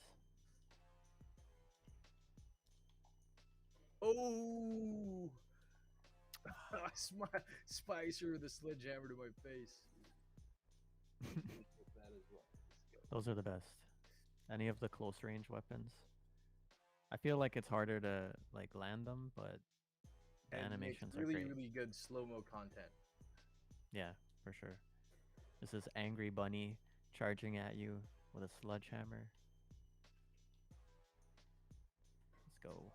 oh, Spicer with a sledgehammer to my face. With that as well. Let's go. Those are the best. Any of the close range weapons. I feel like it's harder to like land them, but the And makes animations are really, great. really good slow-mo content. Yeah, for sure. This is Angry Bunny charging at you with a sledgehammer. Let's go.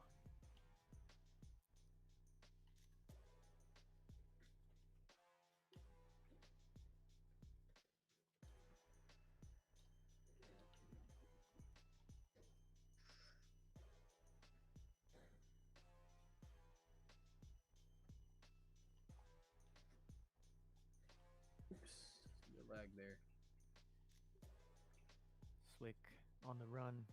Oops, the lag there. Swick on the run.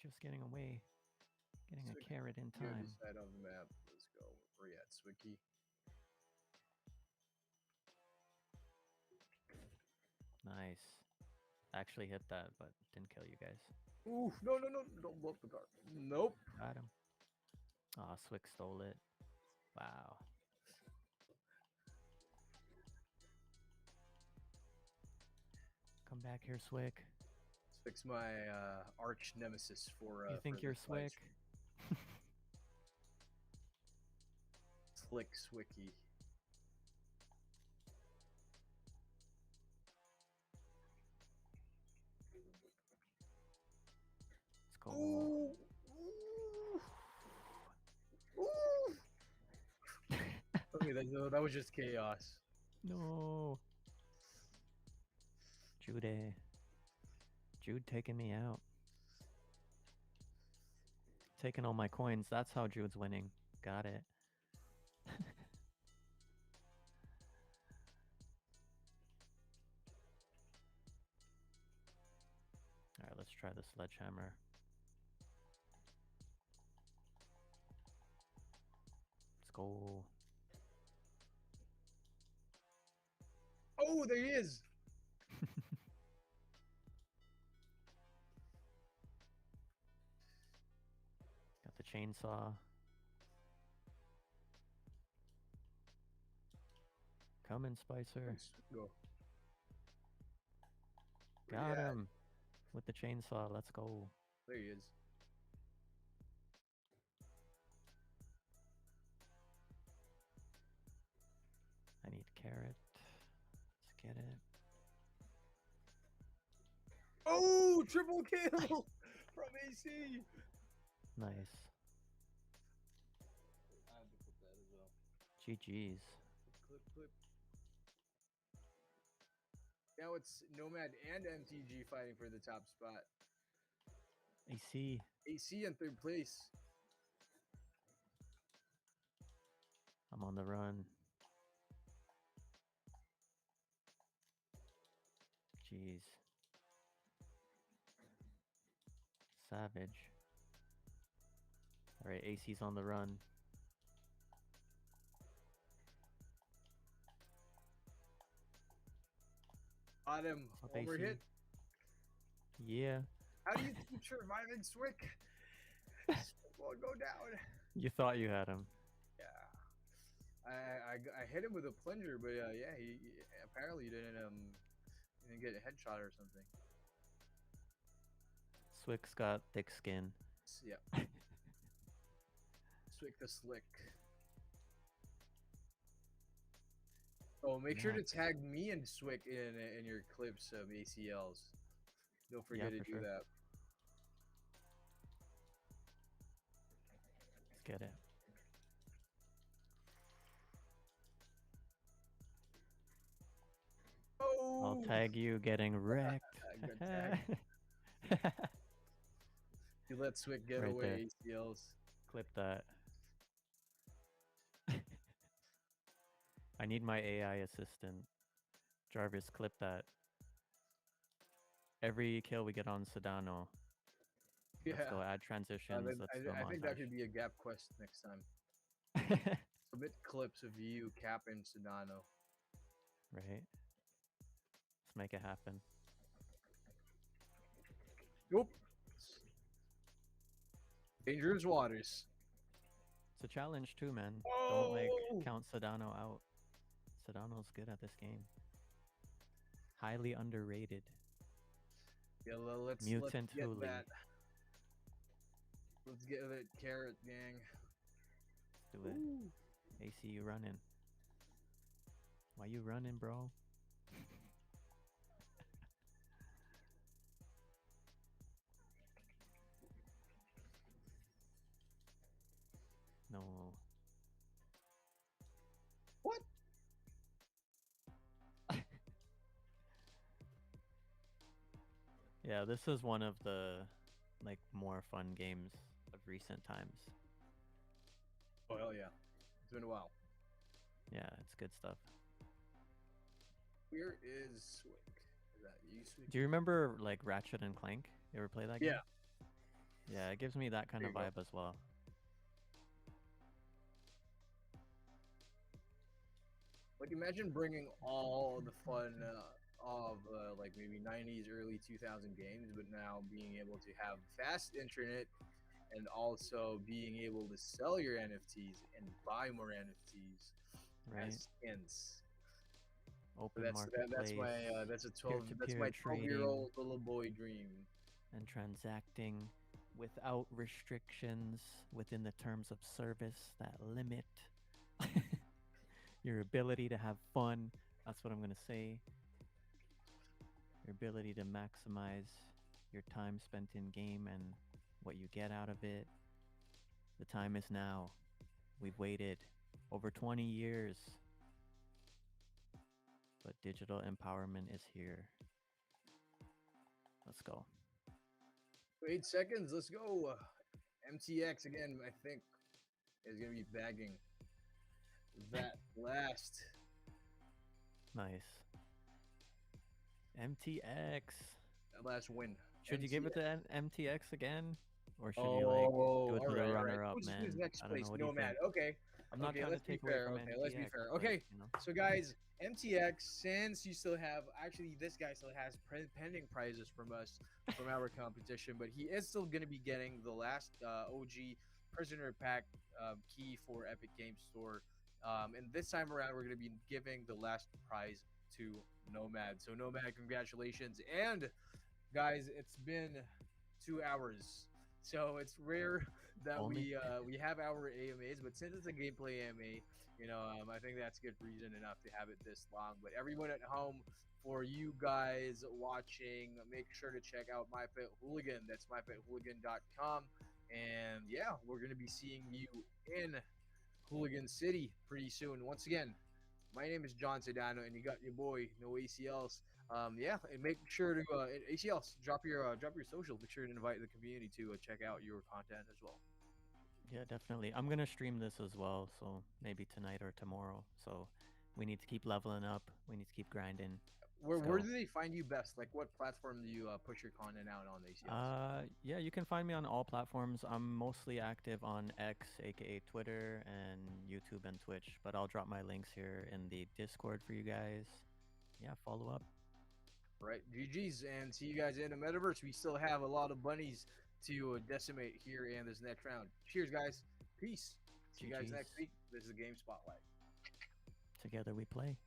Just getting away. Getting a carrot in The other time. side of the map. Let's go. Where you at, Swicky? Nice. Actually hit that, but didn't kill you guys. Ooh, no, no, no! Don't blow up the car. Nope. Got him. Aw, Swick stole it. Wow. Come back here, Swick. Swick's my arch nemesis for. You think for you're this live Swick? stream. Slick Swicky. Let's go. Ooh. Ooh. Ooh. Okay, that was just chaos. No. Jude taking me out. Taking all my coins. That's how Jude's winning. Got it. Alright, let's try the sledgehammer. Let's go. Oh, there he is. Got the chainsaw. Coming, Spicer. Let's go. Got Yeah. him. With the chainsaw. Let's go. There he is. I need carrot. Let's get it. Oh, triple kill from AC. Nice. I have to put that as well. GG's. Clip, clip. Now it's Nomad and MTG fighting for the top spot. AC. AC in third place. I'm on the run. Jeez. Savage. Alright, AC's on the run. Got him. Up, Homer AC? hit. Yeah. How do you keep surviving Swick? Swick will go down. You thought you had him. Yeah. I hit him with a plunger, but yeah, he apparently didn't get a headshot or something. Swick's got thick skin. Yeah. Swick the slick. Oh, make sure to Max. tag me and Swick in your clips of ACLs. Don't forget to for do sure. that. Let's get it. Oh, I'll tag you getting wrecked. good tag. You let Swick get Right away ACLs. Clip that. I need my AI assistant. Jarvis, clip that. Every kill we get on Sedano. Yeah. Let's go add transitions. Let's do a I think that montage. could be a gap quest next time. Submit clips of you capping Sedano. Right? Let's make it happen. Nope. Dangerous waters. It's a challenge too, man. Oh! Don't count Sedano out. Sedano's good at this game. Highly underrated. Yeah, let's Mutant get Hooli. that. Let's get it, Karrot Gang. Let's do it. Ooh. AC, you running? Why you running, bro? No. What? Yeah, this is one of the more fun games of recent times. Oh hell yeah! It's been a while. Yeah, it's good stuff. Where is Swick? Is that you, Swick? Do you remember like Ratchet and Clank? You ever play that game? Yeah. Yeah, it gives me that kind There of you go. vibe as well. Like imagine bringing all the fun of like maybe 90s, early 2000 games, but now being able to have fast internet and also being able to sell your NFTs and buy more NFTs Right? as skins. Open That's marketplace. that's a 12 that's peer-to-peer my trading. 12-year-old little boy dream. And transacting without restrictions within the terms of service that limit your ability to have fun. That's what I'm going to say. Your ability to maximize your time spent in game and what you get out of it. The time is now. We've waited over 20 years. But digital empowerment is here. Let's go. 8 seconds, let's go. MTX again, I think, is gonna be bagging that last. Nice. MTX. That last win. Should you give it to MTX again? Or should Oh, you like do it to the all right. runner-up, Who's man? next I don't place? know. What do you Nomad. think? Okay. I'm not trying to let's be take away fair. from Okay, MTX. let's be fair. but, Okay. you know. So guys, MTX, since you still have actually this guy still has pending prizes from us from our competition, but he is still gonna be getting the last OG prisoner pack key for Epic Games Store. And this time around, we're gonna be giving the last prize to Nomad. So Nomad, congratulations! And guys, it's been 2 hours, so it's rare that Only? we have our AMAs, but since it's a gameplay AMA, I think that's good reason enough to have it this long. But everyone at home, for you guys watching, make sure to check out My Pet Hooligan. That's mypethooligan.com. And yeah, we're gonna be seeing you in Hooligan City pretty soon. Once again, my name is John Sedano, and you got your boy No ACLs. Yeah, and make sure to ACLs drop your social. Make sure to invite the community to check out your content as well. Yeah, definitely. I'm gonna stream this as well, so maybe tonight or tomorrow. So we need to keep leveling up. We need to keep grinding. Where do they find you best? Like, what platform do you push your content out on, ACLs? Yeah, you can find me on all platforms. I'm mostly active on X, aka Twitter, and YouTube and Twitch. But I'll drop my links here in the Discord for you guys. Yeah, follow up. Right, GG's, and see you guys in the metaverse. We still have a lot of bunnies to decimate here in this next round. Cheers, guys. Peace. See you guys GG's. next week. This is Game Spotlight. Together we play.